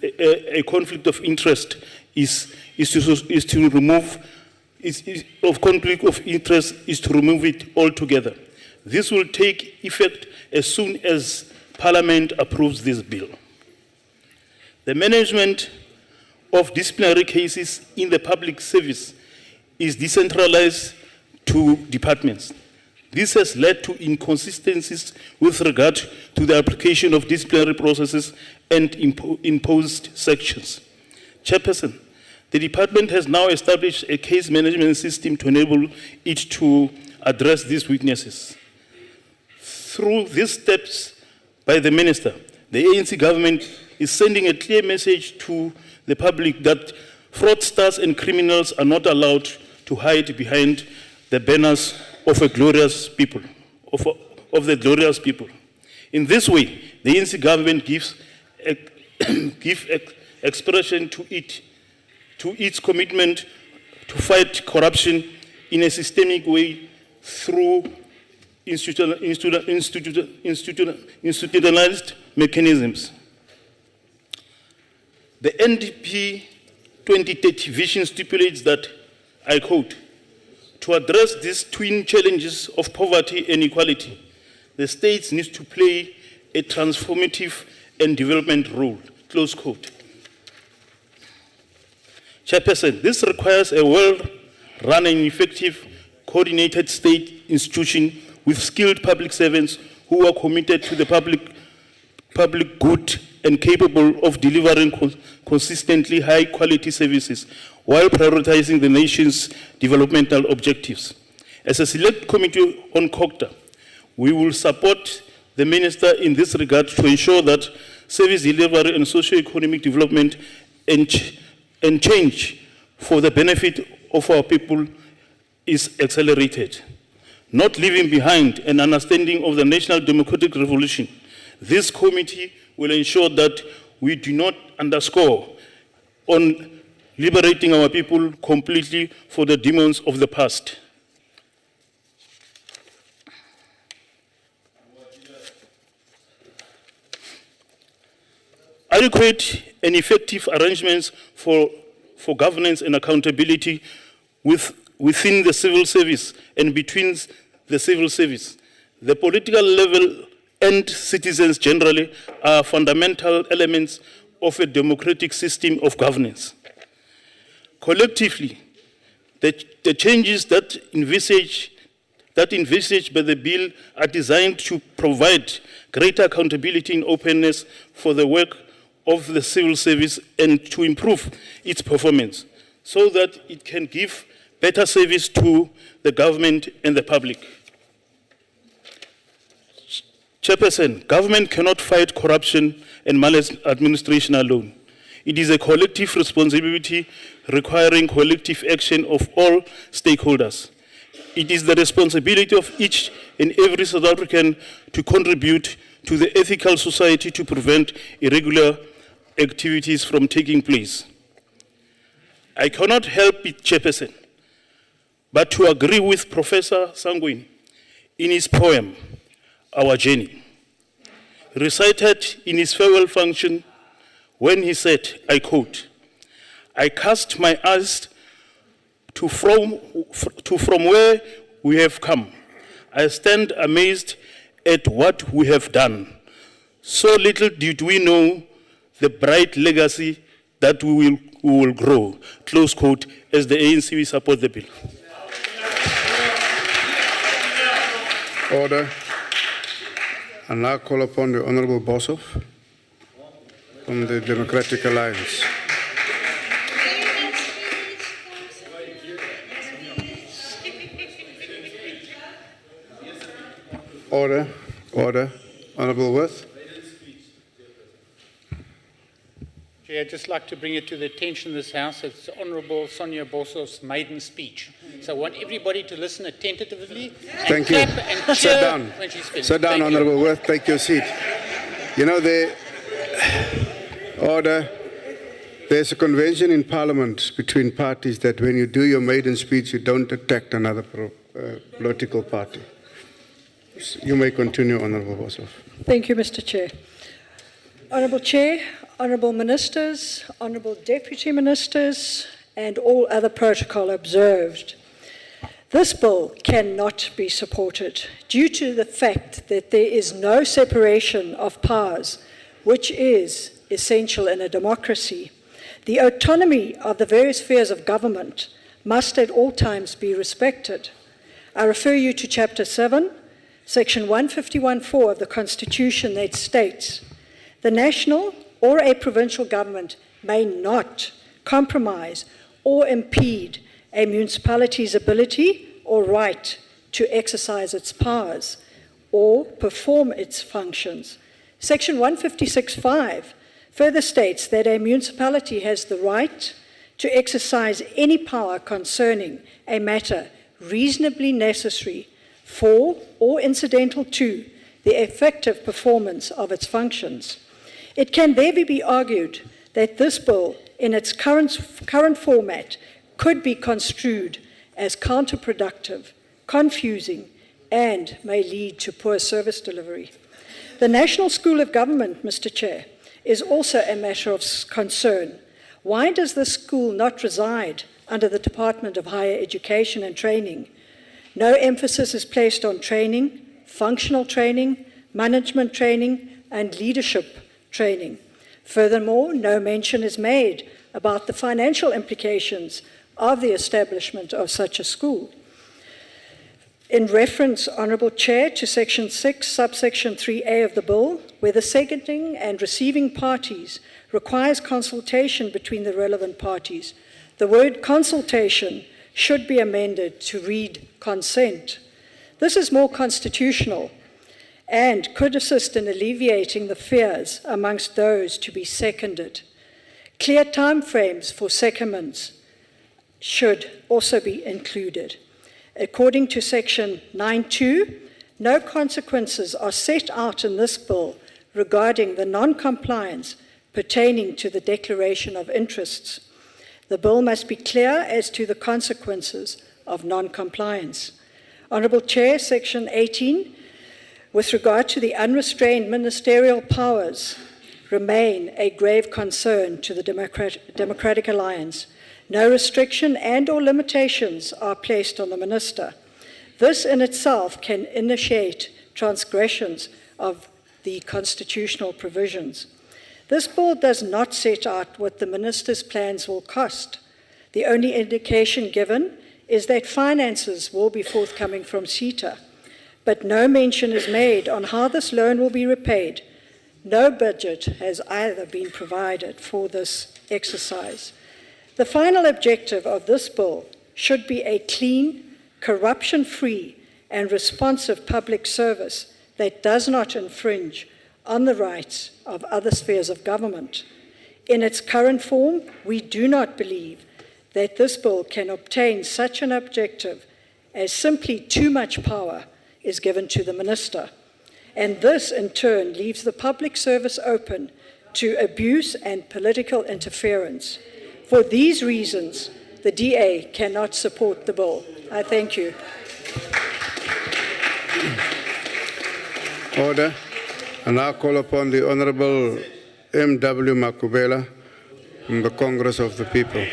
Speaker 4: a conflict of interest is to remove it altogether. This will take effect as soon as Parliament approves this bill. The management of disciplinary cases in the public service is decentralized to departments. This has led to inconsistencies with regard to the application of disciplinary processes and imposed sanctions. Chairperson, the department has now established a case management system to enable it to address these weaknesses. Through these steps by the minister, the ANC government is sending a clear message to the public that fraudsters and criminals are not allowed to hide behind the banners of a glorious people, of the glorious people. In this way, the ANC government gives expression to its commitment to fight corruption in a systemic way through institutionalized mechanisms. The NDP 2030 vision stipulates that, I quote, to address these twin challenges of poverty and equality, the states need to play a transformative and development role, close quote. Chairperson, this requires a well-run and effective coordinated state institution with skilled public servants who are committed to the public good and capable of delivering consistently high-quality services while prioritizing the nation's developmental objectives. As a select committee on COCTA, we will support the minister in this regard to ensure that service delivery and socio-economic development and change for the benefit of our people is accelerated. Not leaving behind an understanding of the national democratic revolution, this committee will ensure that we do not underscore on liberating our people completely for the demons of the past. Adequate and effective arrangements for governance and accountability within the civil service and between the civil service, the political level and citizens generally are fundamental elements of a democratic system of governance. Collectively, the changes that envisaged by the bill are designed to provide greater accountability and openness for the work of the civil service and to improve its performance so that it can give better service to the government and the public. Chairperson, government cannot fight corruption and maladministration alone. It is a collective responsibility requiring collective action of all stakeholders. It is the responsibility of each and every South African to contribute to the ethical society to prevent irregular activities from taking place. I cannot help it, Chairperson, but to agree with Professor Sangwin in his poem, Our Journey, recited in his farewell function when he said, I quote, I cast my eyes to from where we have come. I stand amazed at what we have done. So little did we know the bright legacy that we will grow. Close quote, as the ANC will support the bill.
Speaker 13: Order. I now call upon the Honorable Boshoff from the Democratic Alliance. Order. Order. Honorable Worth.
Speaker 5: Chair, I'd just like to bring it to the attention of this House. It's Honourable Sonia Boshoff's maiden speech. So I want everybody to listen attentively and
Speaker 13: Thank you.
Speaker 5: clap and cheer
Speaker 13: Sit down.
Speaker 5: when she's finished.
Speaker 13: Sit down,
Speaker 5: Thank you.
Speaker 13: Honorable Worth. Take your seat. You know, order. There's a convention in Parliament between parties that when you do your maiden speech, you don't attack another political party. You may continue, Honourable Boshoff.
Speaker 6: Thank you, Mr. Chair. Honourable Chair, Honourable Ministers, Honourable Deputy Ministers, and all other protocol observed. This bill cannot be supported due to the fact that there is no separation of powers, which is essential in a democracy. The autonomy of the various spheres of government must at all times be respected. I refer you to Chapter 7, Section 151(4) of the Constitution that states, the national or a provincial government may not compromise or impede a municipality's ability or right to exercise its powers or perform its functions. Section 156(5) further states that a municipality has the right to exercise any power concerning a matter reasonably necessary for or incidental to the effective performance of its functions. It can therefore be argued that this bill, in its current format, could be construed as counterproductive, confusing, and may lead to poor service delivery. The National School of Government, Mr. Chair, is also a matter of concern. Why does this school not reside under the Department of Higher Education and Training? No emphasis is placed on training, functional training, management training, and leadership training. Furthermore, no mention is made about the financial implications of the establishment of such a school. In reference, Honourable Chair, to Section 6, subsection 3A of the bill, where the seconding and receiving parties requires consultation between the relevant parties, the word consultation should be amended to read consent. This is more constitutional and could assist in alleviating the fears amongst those to be seconded. Clear timeframes for secondments should also be included. According to Section 9(2), no consequences are set out in this bill regarding the non-compliance pertaining to the declaration of interests. The bill must be clear as to the consequences of non-compliance. Honourable Chair, Section 18, with regard to the unrestrained ministerial powers, remain a grave concern to the Democratic Alliance. No restriction and or limitations are placed on the minister. This in itself can initiate transgressions of the constitutional provisions. This bill does not set out what the minister's plans will cost. The only indication given is that finances will be forthcoming from CETA, but no mention is made on how this loan will be repaid. No budget has either been provided for this exercise. The final objective of this bill should be a clean, corruption-free, and responsive public service that does not infringe on the rights of other spheres of government. In its current form, we do not believe that this bill can obtain such an objective as simply too much power is given to the minister. And this, in turn, leaves the public service open to abuse and political interference. For these reasons, the DA cannot support the bill. I thank you.
Speaker 13: Order. I now call upon the Honorable M.W. Makubela from the Congress of the People.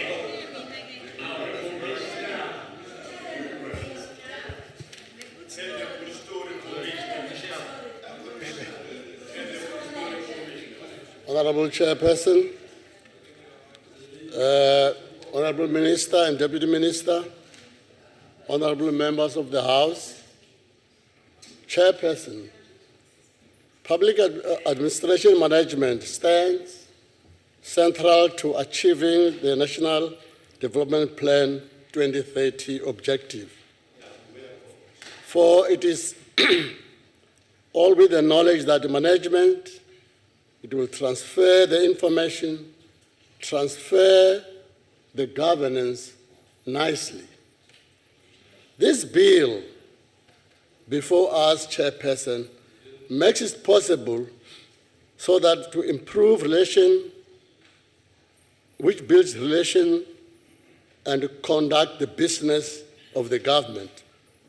Speaker 17: Honorable Chairperson, Honorable Minister and Deputy Minister, Honorable Members of the House, Chairperson, public administration management stands central to achieving the National Development Plan 2030 objective. For it is all with the knowledge that management, it will transfer the information, transfer the governance nicely. This bill before us, Chairperson, makes it possible so that to improve relation, which builds relation and conduct the business of the government,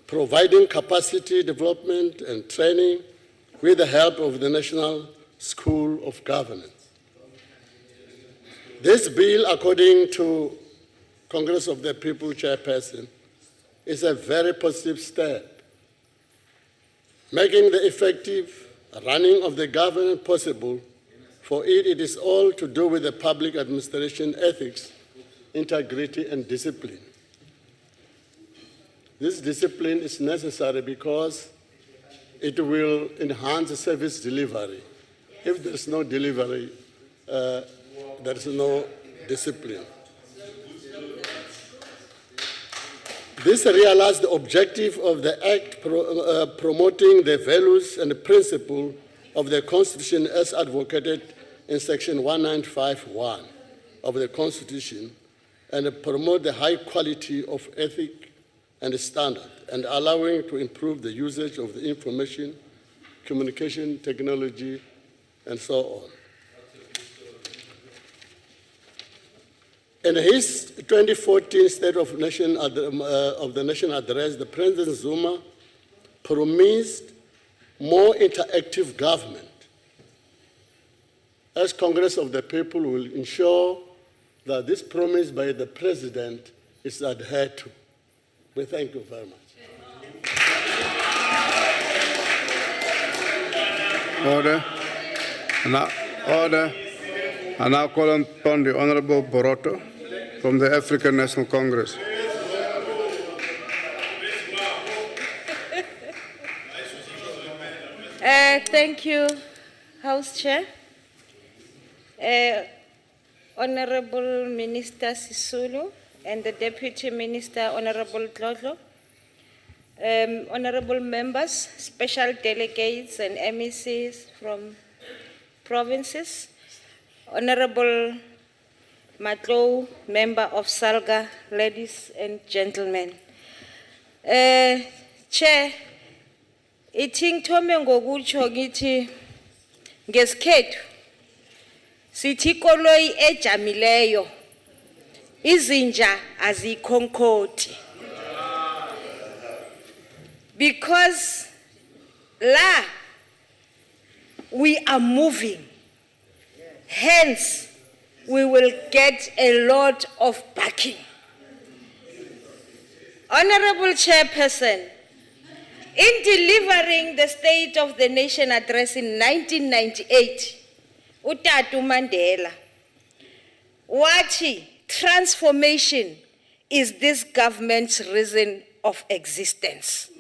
Speaker 17: providing capacity development and training with the help of the National School of Governance. This bill, according to Congress of the People Chairperson, is a very positive step, making the effective running of the government possible. For it is all to do with the public administration ethics, integrity, and discipline. This discipline is necessary because it will enhance the service delivery. If there is no delivery, there is no discipline. This realized the objective of the Act promoting the values and the principle of the Constitution as advocated in Section 1951 of the Constitution, and promote the high quality of ethic and standard, and allowing to improve the usage of the information, communication technology, and so on. In his 2014 State of the Nation address, the President Zuma promised more interactive government. As Congress of the People will ensure that this promise by the President is adhered to. We thank you very much.
Speaker 13: Order. Order. I now call upon the Honorable Boroto from the African National Congress.
Speaker 9: Thank you, House Chair. Honorable Minister Sisulu and the Deputy Minister, Honorable Tlotlo, honorable members, special delegates and MECs from provinces, Honorable Matlo, member of Salga, ladies and gentlemen. Chair, ithi ngithome ngokutsho ngithi ngesikhethu sithi ikoloyi ejamileyo izinja azikhonkoti, because la we are moving, hence we will get a lot of backing. Honorable Chairperson, in delivering the State of the Nation address in 1998, Utatu Mandela, wathi transformation is this government's reason of existence.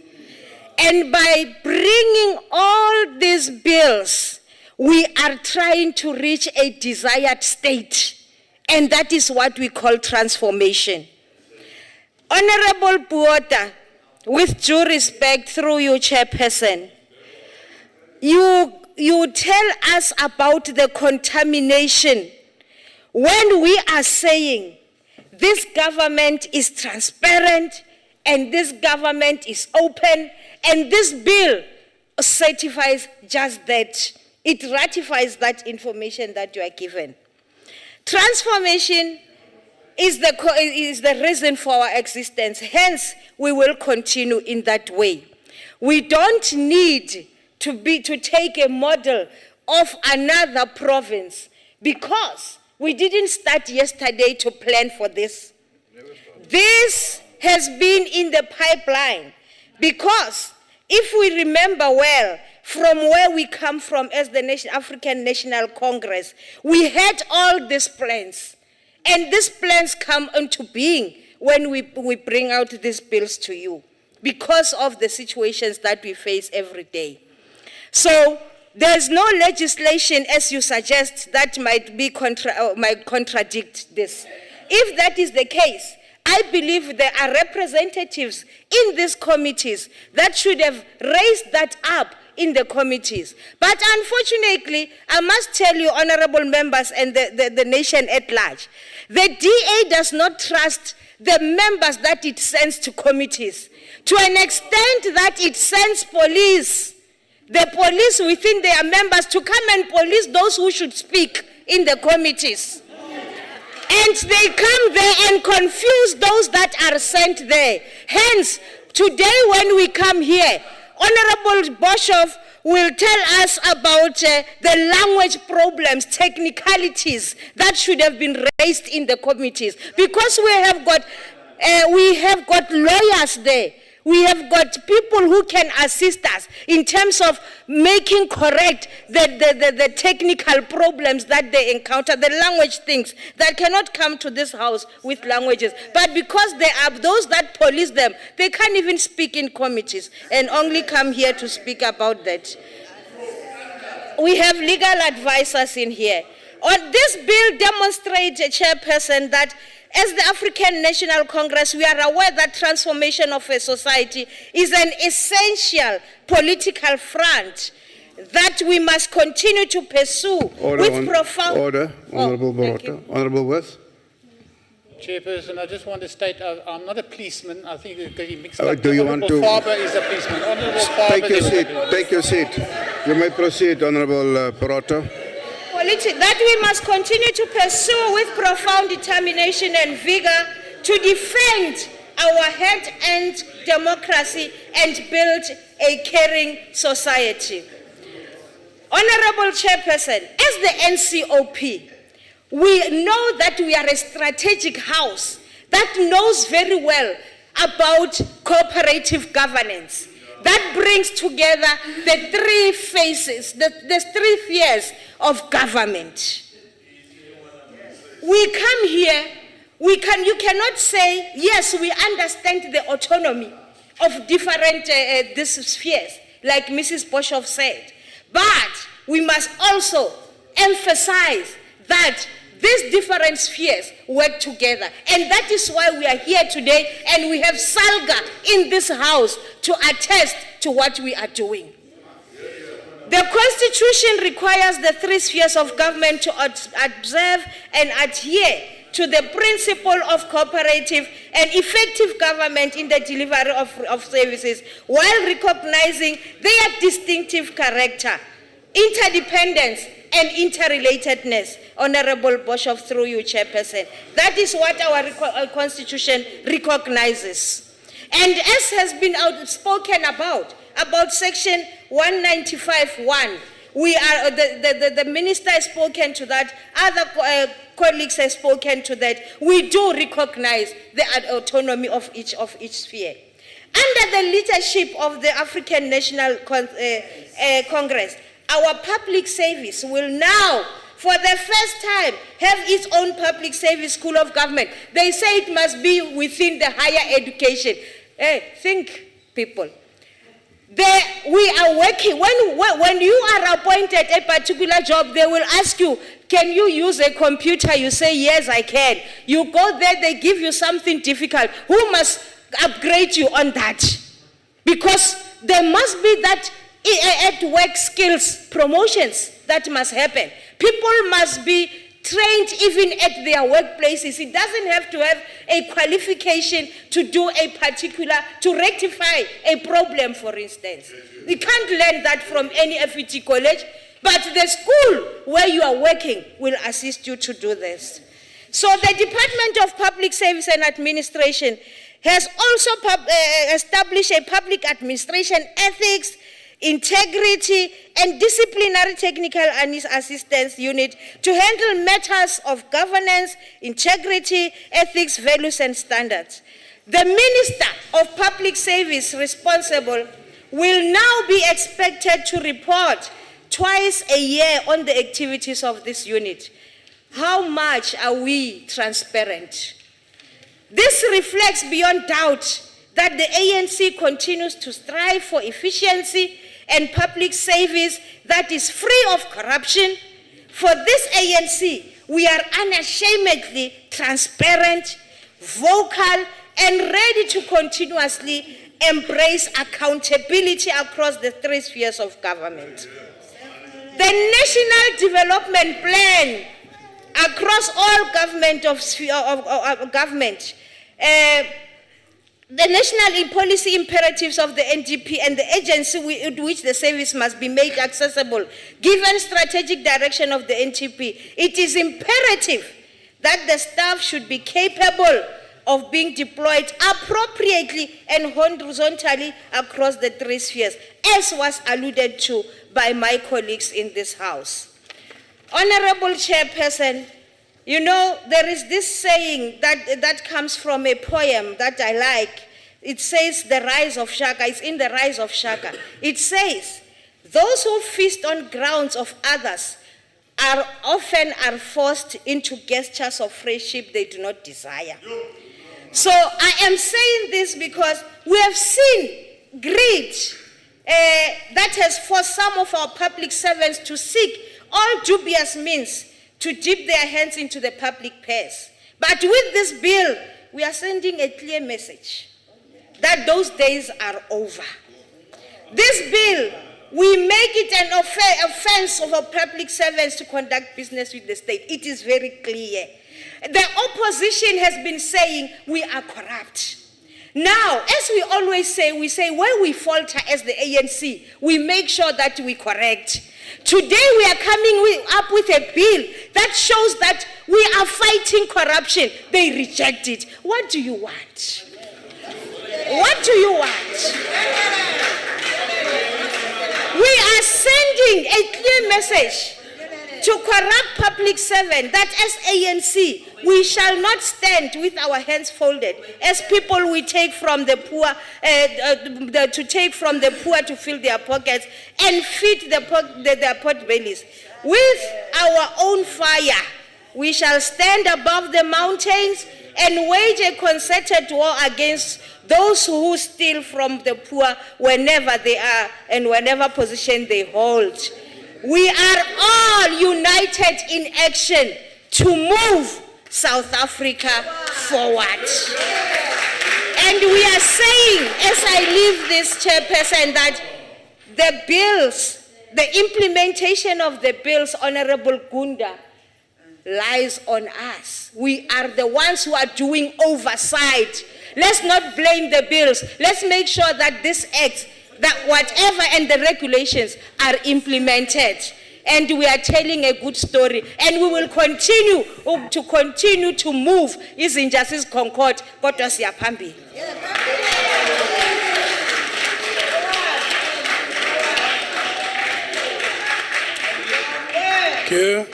Speaker 9: And by bringing all these bills, we are trying to reach a desired state, and that is what we call transformation. Honorable Puota, with due respect through you, Chairperson, you tell us about the contamination when we are saying this government is transparent and this government is open and this bill certifies just that. It ratifies that information that you are given. Transformation is the reason for our existence. Hence, we will continue in that way. We don't need to take a model of another province because we didn't start yesterday to plan for this. This has been in the pipeline because if we remember well, from where we come from as the African National Congress, we had all these plans. And these plans come into being when we bring out these bills to you because of the situations that we face every day. So there's no legislation, as you suggest, that might contradict this. If that is the case, I believe there are representatives in these committees that should have raised that up in the committees. But unfortunately, I must tell you, honorable members and the nation at large, the DA does not trust the members that it sends to committees to an extent that it sends police, the police within their members to come and police those who should speak in the committees. And they come there and confuse those that are sent there. Hence, today when we come here, Honorable Boshoff will tell us about the language problems, technicalities that should have been raised in the committees. Because we have got lawyers there. We have got people who can assist us in terms of making correct the technical problems that they encounter, the language things that cannot come to this house with languages. But because there are those that police them, they can't even speak in committees and only come here to speak about that. We have legal advisors in here. On this bill demonstrates, Chairperson, that as the African National Congress, we are aware that transformation of a society is an essential political front that we must continue to pursue with profound...
Speaker 13: Order, Honorable Borota. Honorable Worth.
Speaker 5: Chairperson, I just want to state I'm not a policeman. I think you're getting mixed up.
Speaker 13: Do you want to...
Speaker 5: Honorable Faber is a policeman. Honorable Faber...
Speaker 13: Take your seat. Take your seat. You may proceed, Honorable Borota.
Speaker 9: That we must continue to pursue with profound determination and vigor to defend our head-end democracy and build a caring society. Honorable Chairperson, as the NCOP, we know that we are a strategic house that knows very well about cooperative governance. That brings together the three phases, the three spheres of government. We come here, you cannot say, yes, we understand the autonomy of different these spheres, like Mrs. Boshoff said. But we must also emphasize that these different spheres work together. And that is why we are here today, and we have Salga in this house to attest to what we are doing. The Constitution requires the three spheres of government to observe and adhere to the principle of cooperative and effective government in the delivery of services, while recognizing their distinctive character, interdependence, and interrelatedness. Honorable Boshoff, through you, Chairperson. That is what our Constitution recognizes. And as has been spoken about Section 195.1, the Minister has spoken to that, other colleagues have spoken to that. We do recognize the autonomy of each sphere. Under the leadership of the African National Congress, our public service will now, for the first time, have its own public service school of government. They say it must be within the higher education. Think, people. We are working. When you are appointed a particular job, they will ask you, can you use a computer? You say, yes, I can. You go there, they give you something difficult. Who must upgrade you on that? Because there must be that at work skills promotions that must happen. People must be trained even at their workplaces. It doesn't have to have a qualification to do a particular, to rectify a problem, for instance. You can't learn that from any FET college, but the school where you are working will assist you to do this. So the Department of Public Service and Administration has also established a public administration ethics, integrity, and disciplinary technical assistance unit to handle matters of governance, integrity, ethics, values, and standards. The Minister of Public Service responsible will now be expected to report twice a year on the activities of this unit. How much are we transparent? This reflects beyond doubt that the ANC continues to strive for efficiency and public service that is free of corruption. For this ANC, we are unashamedly transparent, vocal, and ready to continuously embrace accountability across the three spheres of government. The National Development Plan across all government, the national policy imperatives of the NDP and the agency with which the service must be made accessible, given strategic direction of the NDP, it is imperative that the staff should be capable of being deployed appropriately and horizontally across the three spheres, as was alluded to by my colleagues in this House. Honorable Chairperson, you know, there is this saying that comes from a poem that I like. It says, the rise of Shaka. It's in the rise of Shaka. It says, those who feast on grounds of others are often forced into gestures of friendship they do not desire. So I am saying this because we have seen greed that has forced some of our public servants to seek all dubious means to dip their hands into the public purse. But with this bill, we are sending a clear message that those days are over. This bill, we make it an offense of our public servants to conduct business with the state. It is very clear. The opposition has been saying we are corrupt. Now, as we always say, we say where we falter as the ANC, we make sure that we correct. Today we are coming up with a bill that shows that we are fighting corruption. They reject it. What do you want? What do you want? We are sending a clear message to corrupt public servants that as ANC, we shall not stand with our hands folded. As people, we take from the poor, to take from the poor to fill their pockets and feed their pot bellies. With our own fire, we shall stand above the mountains and wage a concerted war against those who steal from the poor whenever they are and whatever position they hold. We are all united in action to move South Africa forward. And we are saying, as I leave this, Chairperson, that the bills, the implementation of the bills, Honorable Gunda, lies on us. We are the ones who are doing oversight. Let's not blame the bills. Let's make sure that this act, that whatever and the regulations are implemented. And we are telling a good story. And we will continue to move Injustice Concord, kodwa siyaphambi.
Speaker 1: Thank you.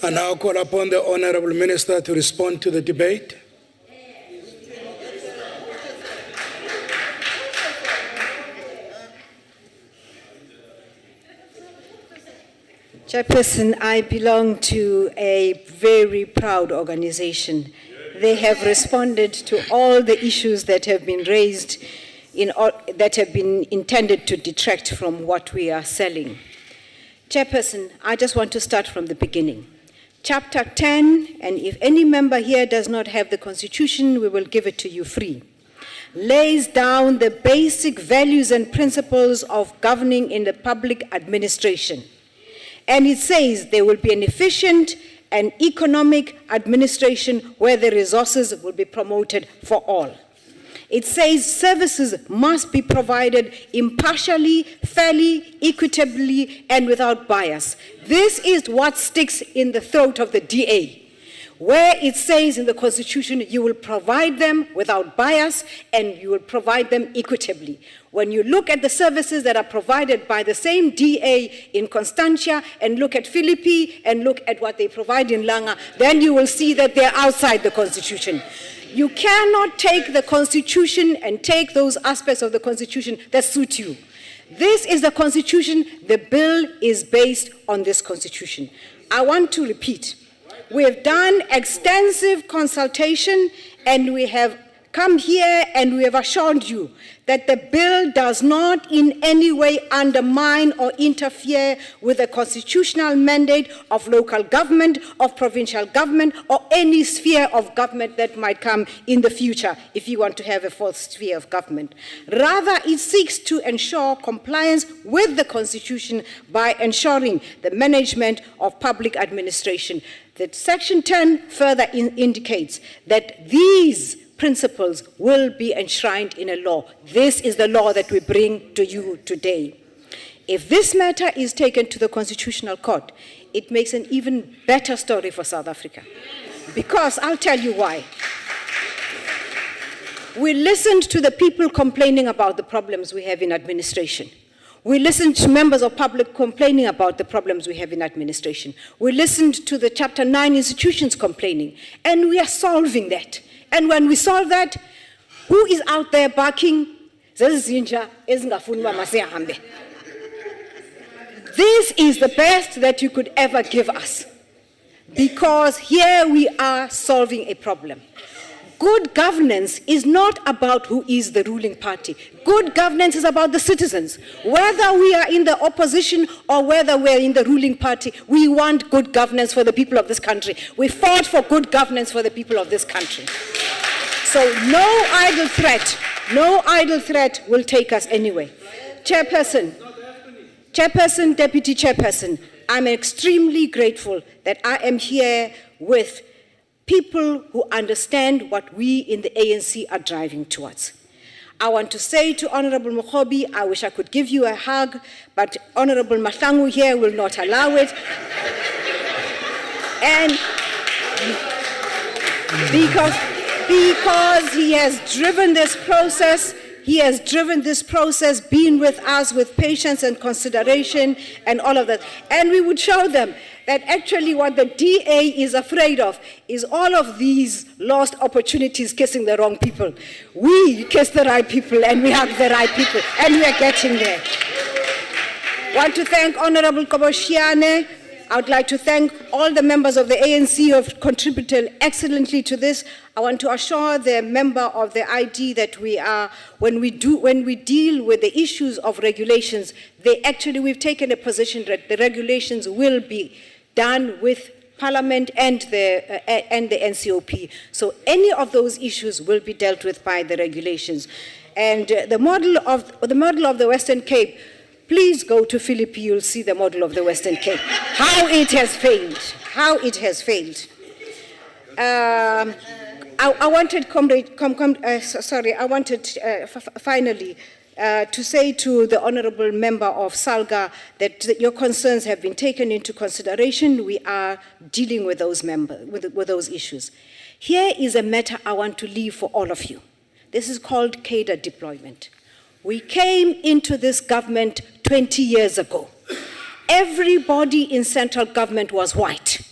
Speaker 1: I now call upon the Honorable Minister to respond to the debate.
Speaker 16: Chairperson, I belong to a very proud organization. They have responded to all the issues that have been raised, that have been intended to detract from what we are selling. Chairperson, I just want to start from the beginning. Chapter 10, and if any member here does not have the Constitution, we will give it to you free. lays down the basic values and principles of governing in the public administration. And it says there will be an efficient and economic administration where the resources will be promoted for all. It says services must be provided impartially, fairly, equitably, and without bias. This is what sticks in the throat of the DA, where it says in the Constitution you will provide them without bias and you will provide them equitably. When you look at the services that are provided by the same DA in Constantia and look at Philippi and look at what they provide in Langa, then you will see that they're outside the Constitution. You cannot take the Constitution and take those aspects of the Constitution that suit you. This is the Constitution. The bill is based on this Constitution. I want to repeat. We have done extensive consultation and we have come here and we have assured you that the bill does not in any way undermine or interfere with the constitutional mandate of local government, of provincial government, or any sphere of government that might come in the future if you want to have a fourth sphere of government. Rather, it seeks to ensure compliance with the Constitution by ensuring the management of public administration. That Section 10 further indicates that these principles will be enshrined in a law. This is the law that we bring to you today. If this matter is taken to the Constitutional Court, it makes an even better story for South Africa. Because I'll tell you why. We listened to the people complaining about the problems we have in administration. We listened to members of public complaining about the problems we have in administration. We listened to the Chapter 9 institutions complaining, and we are solving that. And when we solve that, who is out there barking? This is the best that you could ever give us, because here we are solving a problem. Good governance is not about who is the ruling party. Good governance is about the citizens. Whether we are in the opposition or whether we are in the ruling party, we want good governance for the people of this country. We fought for good governance for the people of this country. So no idle threat will take us anywhere. Chairperson, Deputy Chairperson, I'm extremely grateful that I am here with people who understand what we in the ANC are driving towards. I want to say to Honorable Mokhobi, I wish I could give you a hug, but Honorable Mahlangu here will not allow it. And because he has driven this process, been with us with patience and consideration and all of that. And we would show them that actually what the DA is afraid of is all of these lost opportunities kissing the wrong people. We kiss the right people and we hug the right people, and we are getting there. I want to thank Honorable Koboshiane. I would like to thank all the members of the ANC who have contributed excellently to this. I want to assure the member of the ID that we are, when we deal with the issues of regulations, we've taken a position that the regulations will be done with Parliament and the NCOP. So any of those issues will be dealt with by the regulations. And the model of the Western Cape, please go to Philippi, you'll see the model of the Western Cape. How it has failed. Finally to say to the Honorable Member of Salga that your concerns have been taken into consideration. We are dealing with those issues. Here is a matter I want to leave for all of you. This is called cadre deployment. We came into this government 20 years ago. Everybody in central government was white.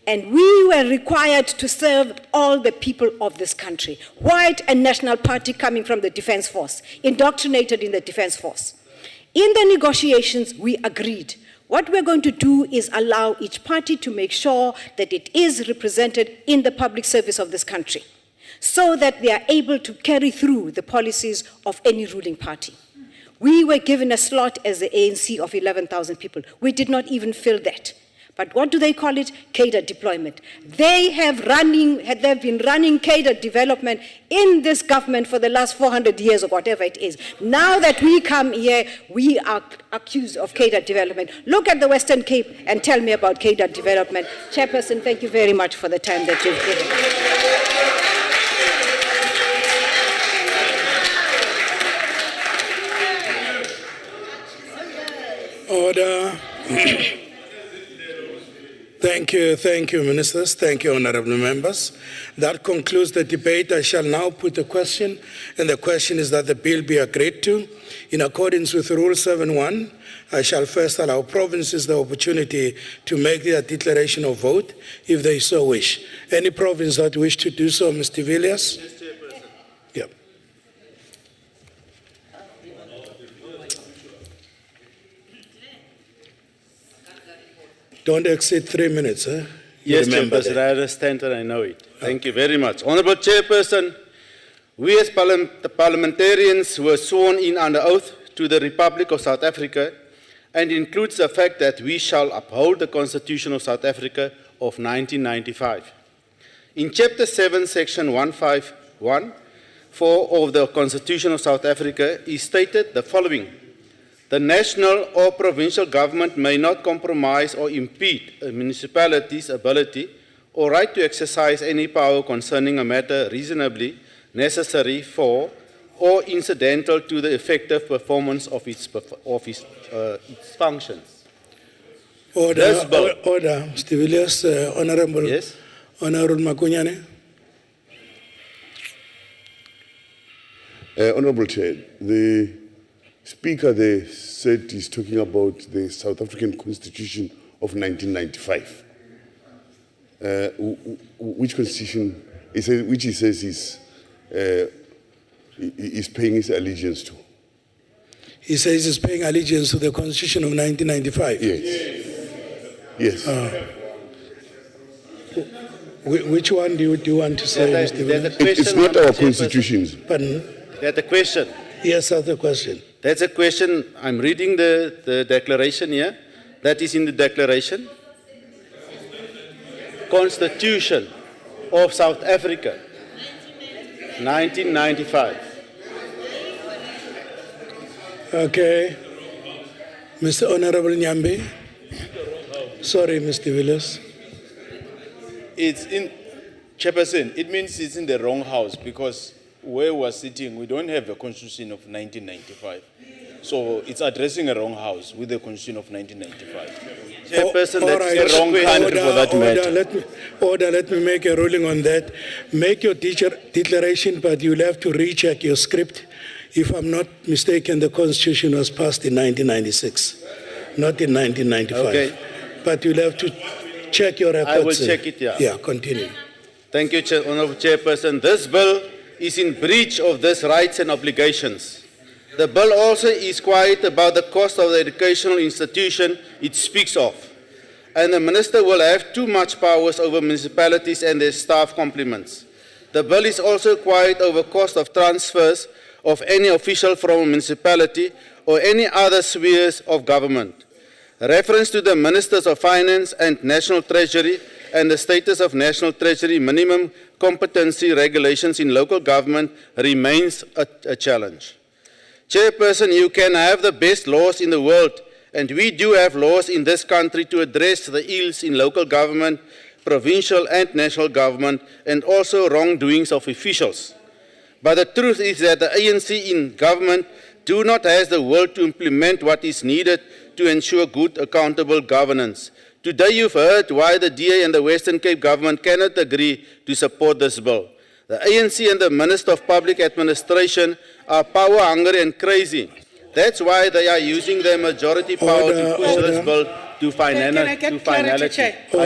Speaker 16: And we were required to serve all the people of this country. White and National Party coming from the Defense Force, indoctrinated in the Defense Force. In the negotiations, we agreed. What we're going to do is allow each party to make sure that it is represented in the public service of this country, so that they are able to carry through the policies of any ruling party. We were given a slot as the ANC of 11,000 people. We did not even fill that.
Speaker 7: But what do they call it? Cadre deployment. They've been running cadre development in this government for the last 400 years or whatever it is. Now that we come here, we are accused of cadre development. Look at the Western Cape and tell me about cadre development. Chairperson, thank you very much for the time that you've given.
Speaker 1: Order. Thank you, ministers. Thank you, honorable members. That concludes the debate. I shall now put a question, and the question is that the bill be agreed to. In accordance with Rule 7.1, I shall first allow provinces the opportunity to make their declaration of vote if they so wish. Any province that wish to do so, Mr. Villiers?
Speaker 4: Yes, Chairperson.
Speaker 1: Yeah. Don't exceed 3 minutes. Eh?
Speaker 8: Yes,
Speaker 1: Remember
Speaker 8: Chairperson,
Speaker 1: that.
Speaker 8: I understand and I know it. Thank you very much. Honourable Chairperson, we as the parliamentarians were sworn in under oath to the Republic of South Africa, and includes the fact that we shall uphold the Constitution of South Africa of 1995. In Chapter 7, Section 151, 4 of the Constitution of South Africa is stated the following: the national or provincial government may not compromise or impede a municipality's ability or right to exercise any power concerning a matter reasonably necessary for or incidental to the effective performance of its functions.
Speaker 1: Order, Mr. Villiers, Honorable.
Speaker 8: Yes.
Speaker 1: Honorable Makunyane.
Speaker 23: Honorable Chair, the Speaker there said he's talking about the South African Constitution of 1995. Which constitution, which he says is paying his allegiance to?
Speaker 1: He says he's paying allegiance to the Constitution of 1995.
Speaker 23: Yes.
Speaker 1: Which one do you want to say, Mr. Villiers?
Speaker 23: It's not our constitutions.
Speaker 1: Pardon?
Speaker 8: That's a question.
Speaker 1: Yes, that's the question.
Speaker 8: That's a question. I'm reading the declaration here. That is in the declaration. Constitution of South Africa, 1995.
Speaker 1: Okay. Mr. Honorable Nyambe. Sorry, Mr. Villiers.
Speaker 24: It's in, Chairperson, it means it's in the wrong house because where we're sitting, we don't have a constitution of 1995. So it's addressing a wrong house with the constitution of 1995.
Speaker 8: Chairperson,
Speaker 1: All
Speaker 8: that's
Speaker 1: right.
Speaker 8: the wrong country for that matter.
Speaker 1: Let me make a ruling on that. Make your declaration, but you'll have to recheck your script. If I'm not mistaken, the Constitution was passed in 1996, not in 1995.
Speaker 8: Okay.
Speaker 1: But you'll have to check your records.
Speaker 8: I will check it, yeah.
Speaker 1: Yeah, continue.
Speaker 8: Thank you, Honourable Chairperson. This bill is in breach of these rights and obligations. The bill also is quiet about the cost of the educational institution it speaks of. And the Minister will have too much powers over municipalities and their staff complements. The bill is also quiet over cost of transfers of any official from a municipality or any other spheres of government. Reference to the Ministers of Finance and National Treasury and the status of National Treasury minimum competency regulations in local government remains a challenge. Chairperson, you can have the best laws in the world, and we do have laws in this country to address the ills in local government, provincial and national government, and also wrongdoings of officials. But the truth is that the ANC in government do not have the will to implement what is needed to ensure good, accountable governance. Today you've heard why the DA and the Western Cape government cannot agree to support this bill. The ANC and the Minister of Public Administration are power-hungry and crazy. That's why they are using their majority power to push this bill to finality. I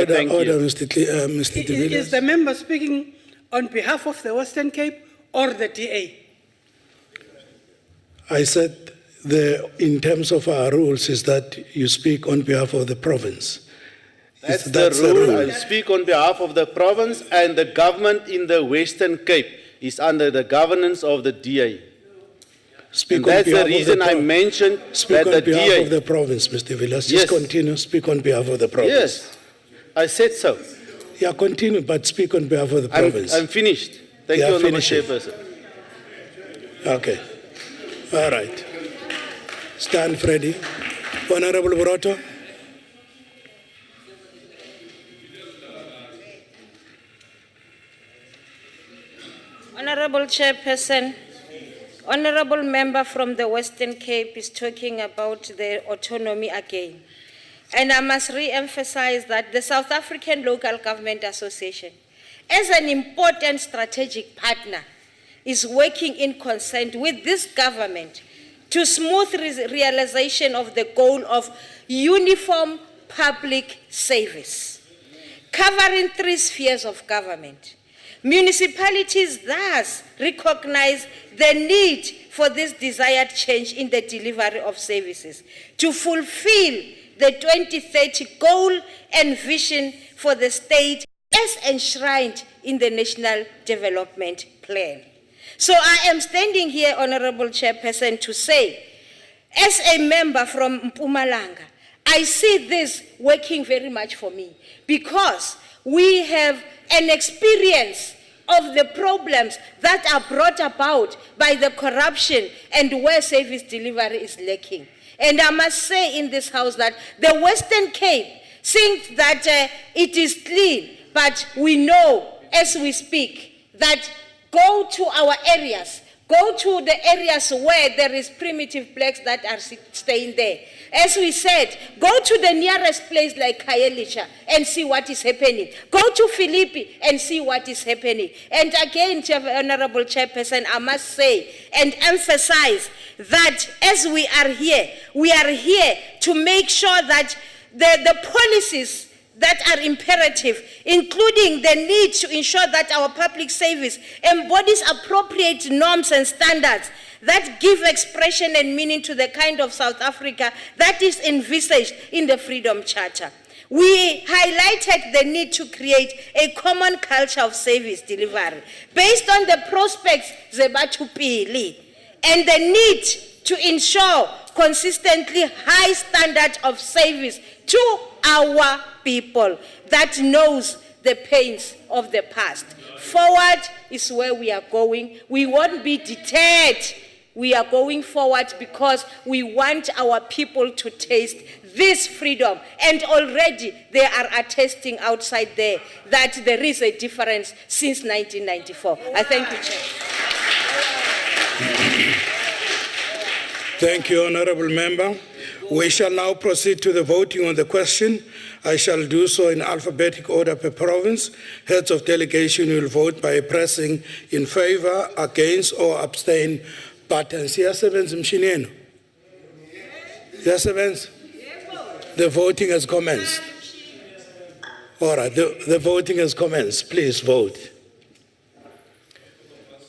Speaker 8: thank you.
Speaker 1: Mr. De Villiers.
Speaker 25: Is the member speaking on behalf of the Western Cape or the DA?
Speaker 1: I said in terms of our rules is that you speak on behalf of the province.
Speaker 8: That's the rule. I speak on behalf of the province, and the government in the Western Cape is under the governance of the DA.
Speaker 1: Speak
Speaker 8: and that's the reason I mentioned
Speaker 1: Speak
Speaker 8: that
Speaker 1: on
Speaker 8: the
Speaker 1: behalf
Speaker 8: DA...
Speaker 1: of the province, Mr. Villiers.
Speaker 8: Yes.
Speaker 1: Just continue. Speak on behalf of the province.
Speaker 8: Yes. I said so.
Speaker 1: Yeah, continue, but speak on behalf of the province.
Speaker 8: I'm finished. Thank
Speaker 1: Yeah,
Speaker 8: you, Honourable
Speaker 1: finish it.
Speaker 8: Chairperson.
Speaker 1: Okay. All right. Stand, Freddie. Honorable Boroto.
Speaker 9: Honorable Chairperson, Honorable member from the Western Cape is talking about the autonomy again. And I must re-emphasize that the South African Local Government Association, as an important strategic partner, is working in concert with this government to smooth realization of the goal of uniform public service, covering 3 spheres of government. Municipalities thus recognize the need for this desired change in the delivery of services to fulfill the 2030 goal and vision for the state as enshrined in the National Development Plan. So I am standing here, Honorable Chairperson, to say, as a member from Mpumalanga, I see this working very much for me because we have an experience of the problems that are brought about by the corruption and where service delivery is lacking. And I must say in this house that the Western Cape thinks that it is clean, but we know as we speak that go to our areas, go to the areas where there is primitive blacks that are staying there. As we said, go to the nearest place like Khayelitsha and see what is happening. Go to Philippi and see what is happening. And again, Honorable Chairperson, I must say and emphasize that as we are here to make sure that the policies that are imperative, including the need to ensure that our public service embodies appropriate norms and standards that give expression and meaning to the kind of South Africa that is envisaged in the Freedom Charter. We highlighted the need to create a common culture of service delivery based on the prospects zebatupili and the need to ensure consistently high standard of service to our people that knows the pains of the past. Forward is where we are going. We won't be deterred. We are going forward because we want our people to taste this freedom. And already they are attesting outside there that there is a difference since 1994. I thank you, Chair.
Speaker 1: Thank you, Honorable Member. We shall now proceed to the voting on the question. I shall do so in alphabetic order per province. Heads of delegation will vote by pressing in favor, against, or abstain buttons. Siyasebenza imshini yenu? Siyasebenza? The voting has commenced. All right, the voting has commenced. Please vote.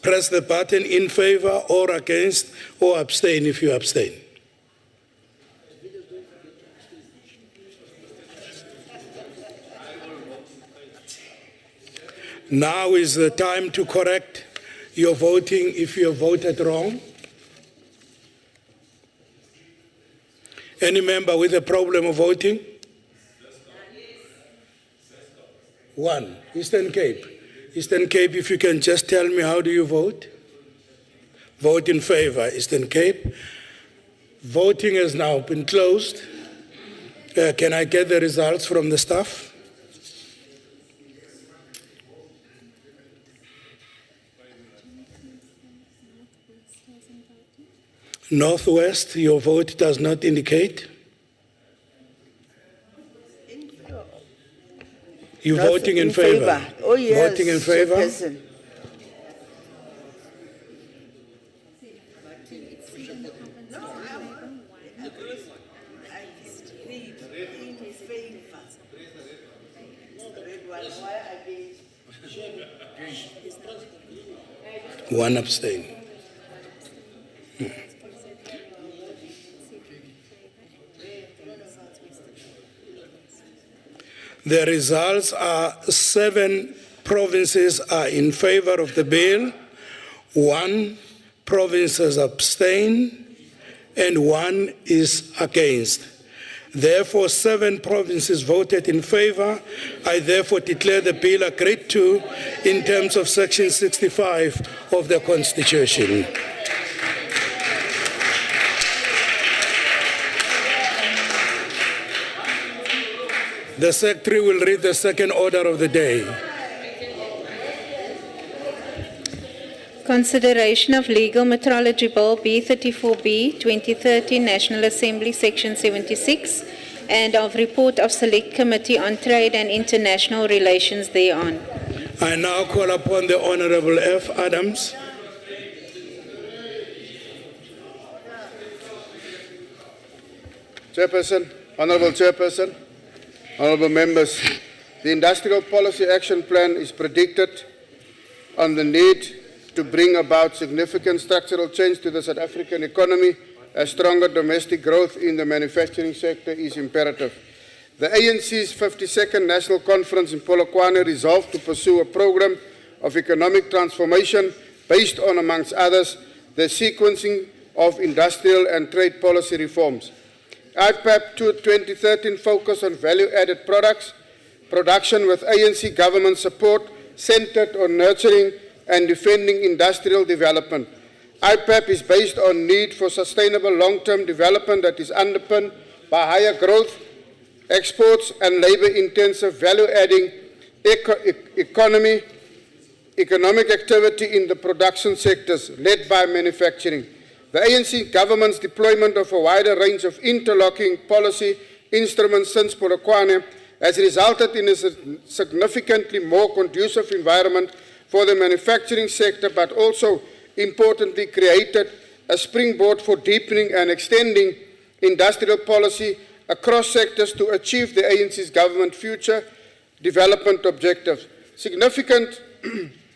Speaker 1: Press the button in favor or against or abstain if you abstain. Now is the time to correct your voting if you have voted wrong. Any member with a problem of voting? One, Eastern Cape. Eastern Cape, if you can just tell me, how do you vote? Vote in favor, Eastern Cape. Voting has now been closed. Can I get the results from the staff? Northwest, your vote does not indicate. You're voting in favor.
Speaker 10: Oh, yes.
Speaker 1: Voting in favor.
Speaker 10: Chairperson.
Speaker 1: One abstain. The results are 7 provinces are in favor of the bill, 1 province has abstained, and 1 is against. Therefore, 7 provinces voted in favor. I therefore declare the bill agreed to in terms of Section 65 of the Constitution. The Secretary will read the second order of the day.
Speaker 10: Consideration of Legal Metrology Bill B34B 2013 National Assembly Section 76 and of Report of Select Committee on Trade and International Relations thereon.
Speaker 1: I now call upon the Honorable F. Adams.
Speaker 13: Chairperson, Honorable Chairperson, Honorable Members, the Industrial Policy Action Plan is predicted on the need to bring about significant structural change to the South African economy as stronger domestic growth in the manufacturing sector is imperative. The ANC's 52nd National Conference in Polokwane resolved to pursue a program of economic transformation based on, amongst others, the sequencing of industrial and trade policy reforms. IPAP 2013 focused on value-added products, production with ANC government support centered on nurturing and defending industrial development. IPAP is based on need for sustainable long-term development that is underpinned by higher growth, exports and labor-intensive value-adding economic activity in the production sectors led by manufacturing. The ANC government's deployment of a wider range of interlocking policy instruments since Polokwane has resulted in a significantly more conducive environment for the manufacturing sector, but also, importantly, created a springboard for deepening and extending industrial policy across sectors to achieve the ANC's government future development objectives. Significant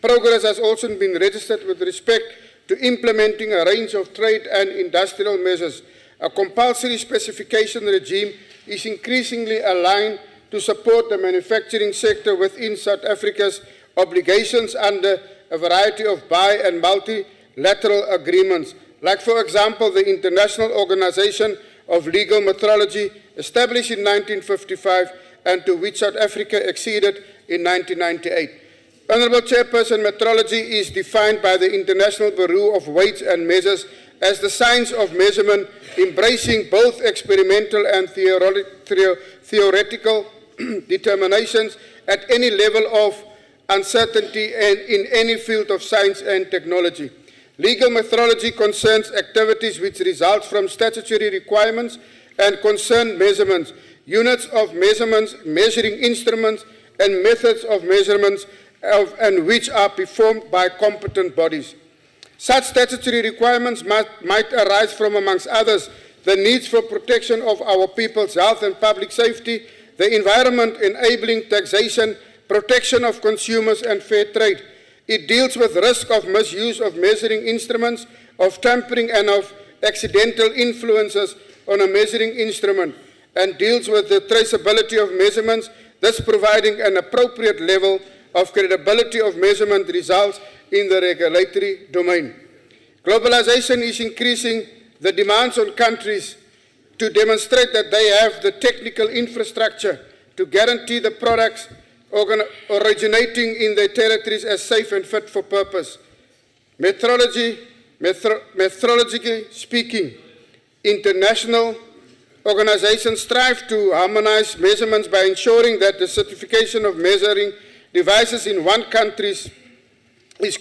Speaker 13: progress has also been registered with respect to implementing a range of trade and industrial measures. A compulsory specification regime is increasingly aligned to support the manufacturing sector within South Africa's obligations under a variety of bi- and multilateral agreements, like, for example, the International Organization of Legal Metrology, established in 1955 and to which South Africa acceded in 1998. Honorable Chairperson, metrology is defined by the International Bureau of Weights and Measures as the science of measurement, embracing both experimental and theoretical determinations at any level of uncertainty and in any field of science and technology. Legal methodology concerns activities which result from statutory requirements and concern measurements, units of measurements, measuring instruments, and methods of measurements and which are performed by competent bodies. Such statutory requirements might arise from, amongst others, the needs for protection of our people's health and public safety, the environment enabling taxation, protection of consumers and fair trade. It deals with risk of misuse of measuring instruments, of tampering and of accidental influences on a measuring instrument, and deals with the traceability of measurements, thus providing an appropriate level of credibility of measurement results in the regulatory domain. Globalization is increasing the demands on countries to demonstrate that they have the technical infrastructure to guarantee the products originating in their territories as safe and fit for purpose. Methodologically speaking, international organizations strive to harmonize measurements by ensuring that the certification of measuring devices in one country is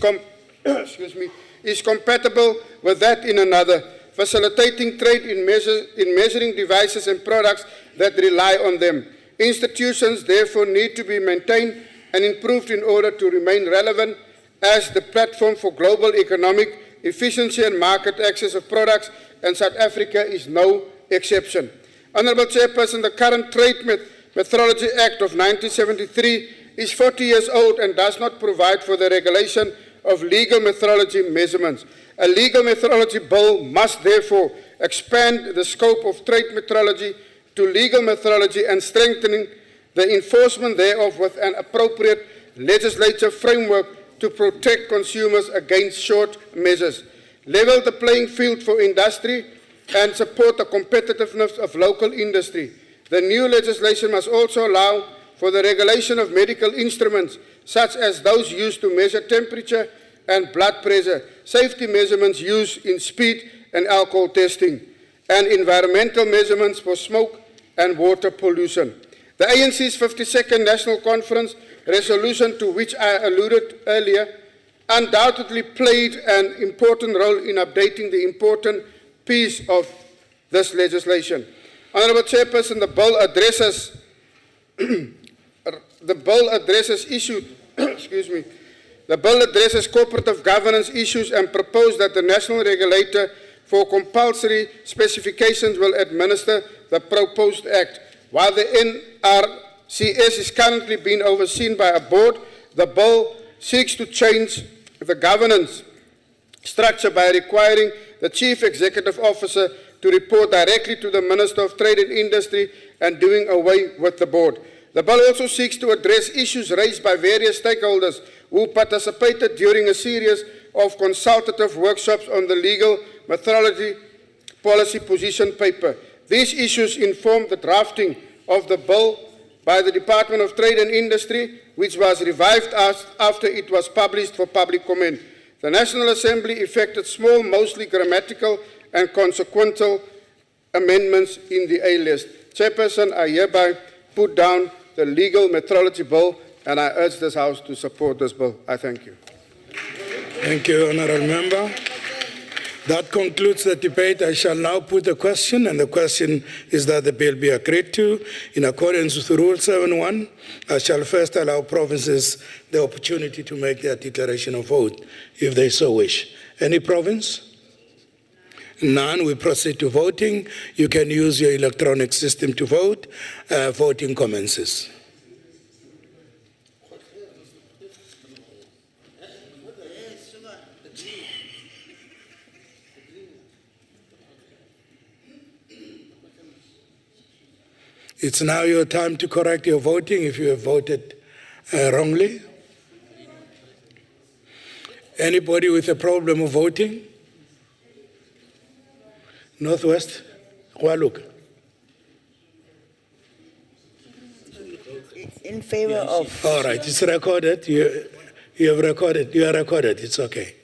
Speaker 13: compatible with that in another, facilitating trade in measuring devices and products that rely on them. Institutions therefore need to be maintained and improved in order to remain relevant as the platform for global economic efficiency and market access of products, and South Africa is no exception. Honorable Chairperson, the current Trade Metrology Act of 1973 is 40 years old and does not provide for the regulation of legal metrology measurements. A legal metrology bill must therefore expand the scope of trade metrology to legal metrology and strengthening the enforcement thereof with an appropriate legislative framework to protect consumers against short measures, level the playing field for industry, and support the competitiveness of local industry. The new legislation must also allow for the regulation of medical instruments, such as those used to measure temperature and blood pressure, safety measurements used in speed and alcohol testing, and environmental measurements for smoke and water pollution. The ANC's 52nd National Conference resolution, to which I alluded earlier, undoubtedly played an important role in updating the important piece of this legislation. Honourable Chairperson, the bill addresses The bill addresses cooperative governance issues and proposed that the national regulator for compulsory specifications will administer the proposed act. While the NRCS is currently being overseen by a board, the bill seeks to change the governance structure by requiring the Chief Executive Officer to report directly to the Minister of Trade and Industry and doing away with the board. The bill also seeks to address issues raised by various stakeholders who participated during a series of consultative workshops on the legal metrology policy position paper. These issues informed the drafting of the bill by the Department of Trade and Industry, which was revived after it was published for public comment. The National Assembly effected small, mostly grammatical and consequential amendments in the A list. Chairperson, I hereby put down the legal metrology bill, and I urge this House to support this bill. I thank you.
Speaker 1: Thank you, Honourable Member. That concludes the debate. I shall now put the question, and the question is that the bill be agreed to. In accordance with Rule 7.1, I shall first allow provinces the opportunity to make their declaration of vote, if they so wish. Any province? None. We proceed to voting. You can use your electronic system to vote. Voting commences. It's now your time to correct your voting if you have voted wrongly. Anybody with a problem of voting? Northwest? Waluk.
Speaker 11: In favor of.
Speaker 1: All right, it's recorded. You have recorded. You are recorded. It's okay.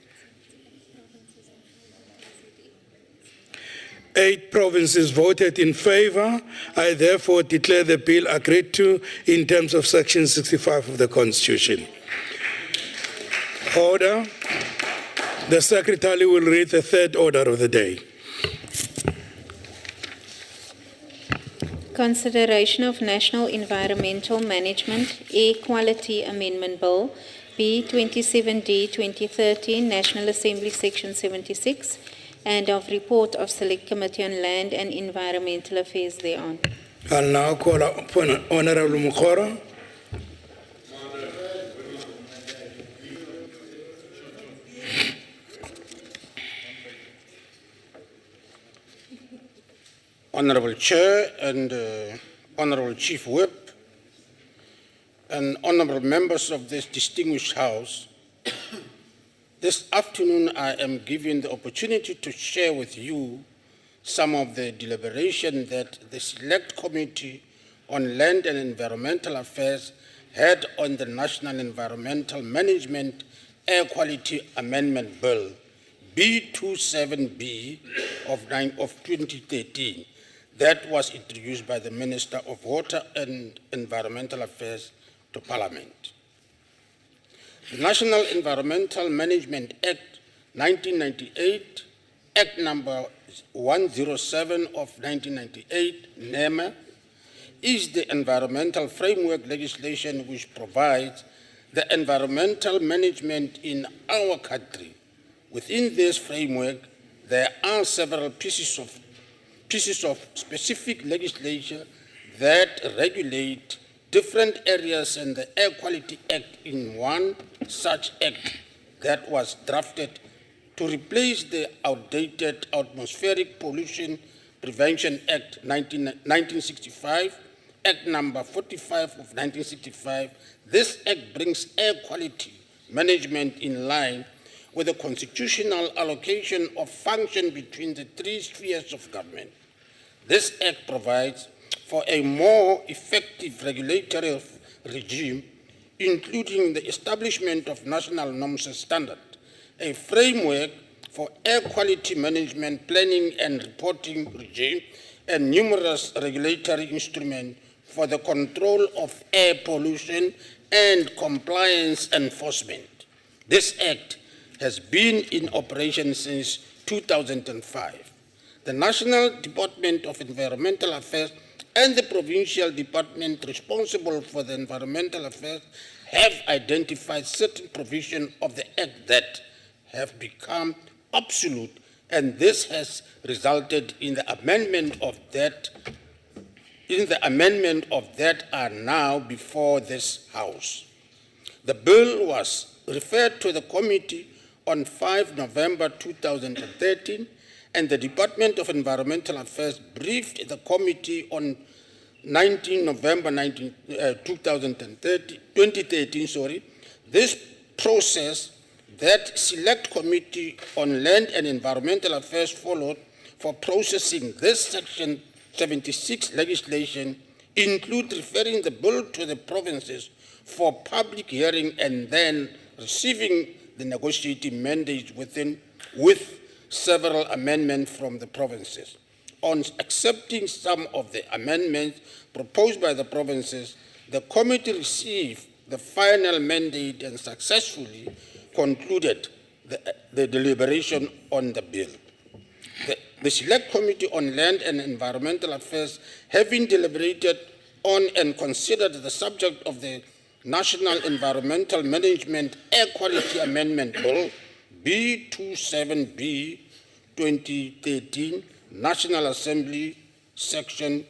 Speaker 1: 8 provinces voted in favor. I therefore declare the bill agreed to in terms of Section 65 of the Constitution. Order. The Secretary will read the third order of the day.
Speaker 10: Consideration of National Environmental Management Air Quality Amendment Bill, B27D 2013, National Assembly Section 76, and of report of Select Committee on Land and Environmental Affairs thereon.
Speaker 1: I'll now call upon Honourable Mukora.
Speaker 12: Honourable Chair and Honourable Chief Whip and honourable members of this distinguished House, this afternoon I am given the opportunity to share with you some of the deliberation that the Select Committee on Land and Environmental Affairs had on the National Environmental Management Air Quality Amendment Bill, B27B of 2013, that was introduced by the Minister of Water and Environmental Affairs to Parliament. The National Environmental Management Act 1998, Act number 107 of 1998, NEMA, is the environmental framework legislation which provides the environmental management in our country. Within this framework, there are several pieces of specific legislation that regulate different areas, and the Air Quality Act in one such act that was drafted to replace the outdated Atmospheric Pollution Prevention Act 1965, Act number 45 of 1965. This act brings air quality management in line with the constitutional allocation of function between the 3 spheres of government. This act provides for a more effective regulatory regime, including the establishment of national norms and standards, a framework for air quality management, planning and reporting regime, and numerous regulatory instruments for the control of air pollution and compliance enforcement. This Act has been in operation since 2005. The National Department of Environmental Affairs and the Provincial Department responsible for the environmental affairs have identified certain provisions of the Act that have become obsolete, and this has resulted in the amendment of that are now before this House. The bill was referred to the committee on 5 November 2013, and the Department of Environmental Affairs briefed the committee on 19 November 2013. This process that Select Committee on Land and Environmental Affairs followed for processing this Section 76 legislation include referring the bill to the provinces for public hearing and then receiving the negotiating mandates with several amendments from the provinces. On accepting some of the amendments proposed by the provinces, the committee received the final mandate and successfully concluded the deliberation on the bill. The Select Committee on Land and Environmental Affairs, having deliberated on and considered the subject of the National Environmental Management Air Quality Amendment Bill, B27B 2013, National Assembly, Section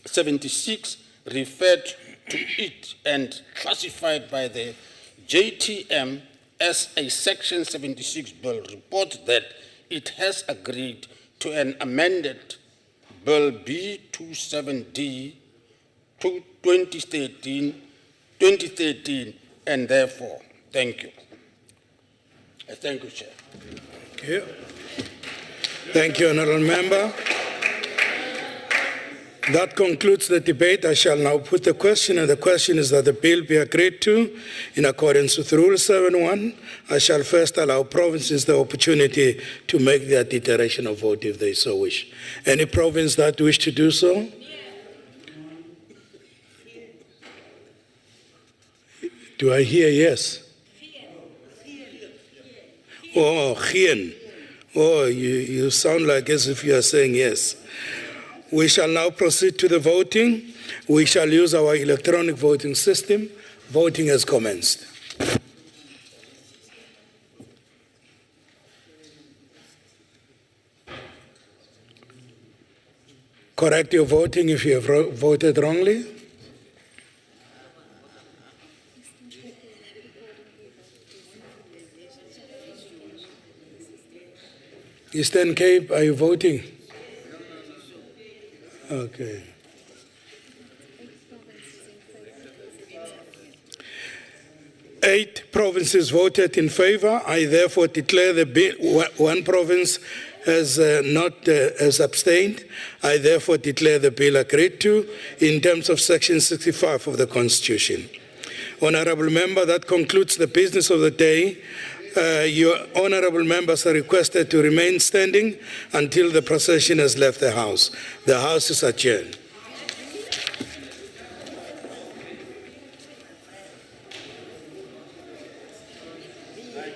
Speaker 12: 76, referred to it and classified by the JTM as a Section 76 bill, report that it has agreed to an amended Bill B27D 2013, and therefore, thank you. Thank you, Chair.
Speaker 1: Thank you. Thank you, Honourable Member. That concludes the debate. I shall now put the question, and the question is that the bill be agreed to in accordance with Rule 7.1. I shall first allow provinces the opportunity to make their declaration of vote if they so wish. Any province that wish to do so? Do I hear yes? Oh, Gien. Oh, you sound like as if you are saying yes. We shall now proceed to the voting. We shall use our electronic voting system. Voting has commenced. Correct your voting if you have voted wrongly. Eastern Cape, are you voting? Okay. Eight provinces voted in favor. I therefore declare the bill. One province has abstained. I therefore declare the bill agreed to in terms of Section 65 of the Constitution. Honourable Member, that concludes the business of the day. Your honourable members are requested to remain standing until the procession has left the House. The House is adjourned.
Speaker 12: Right.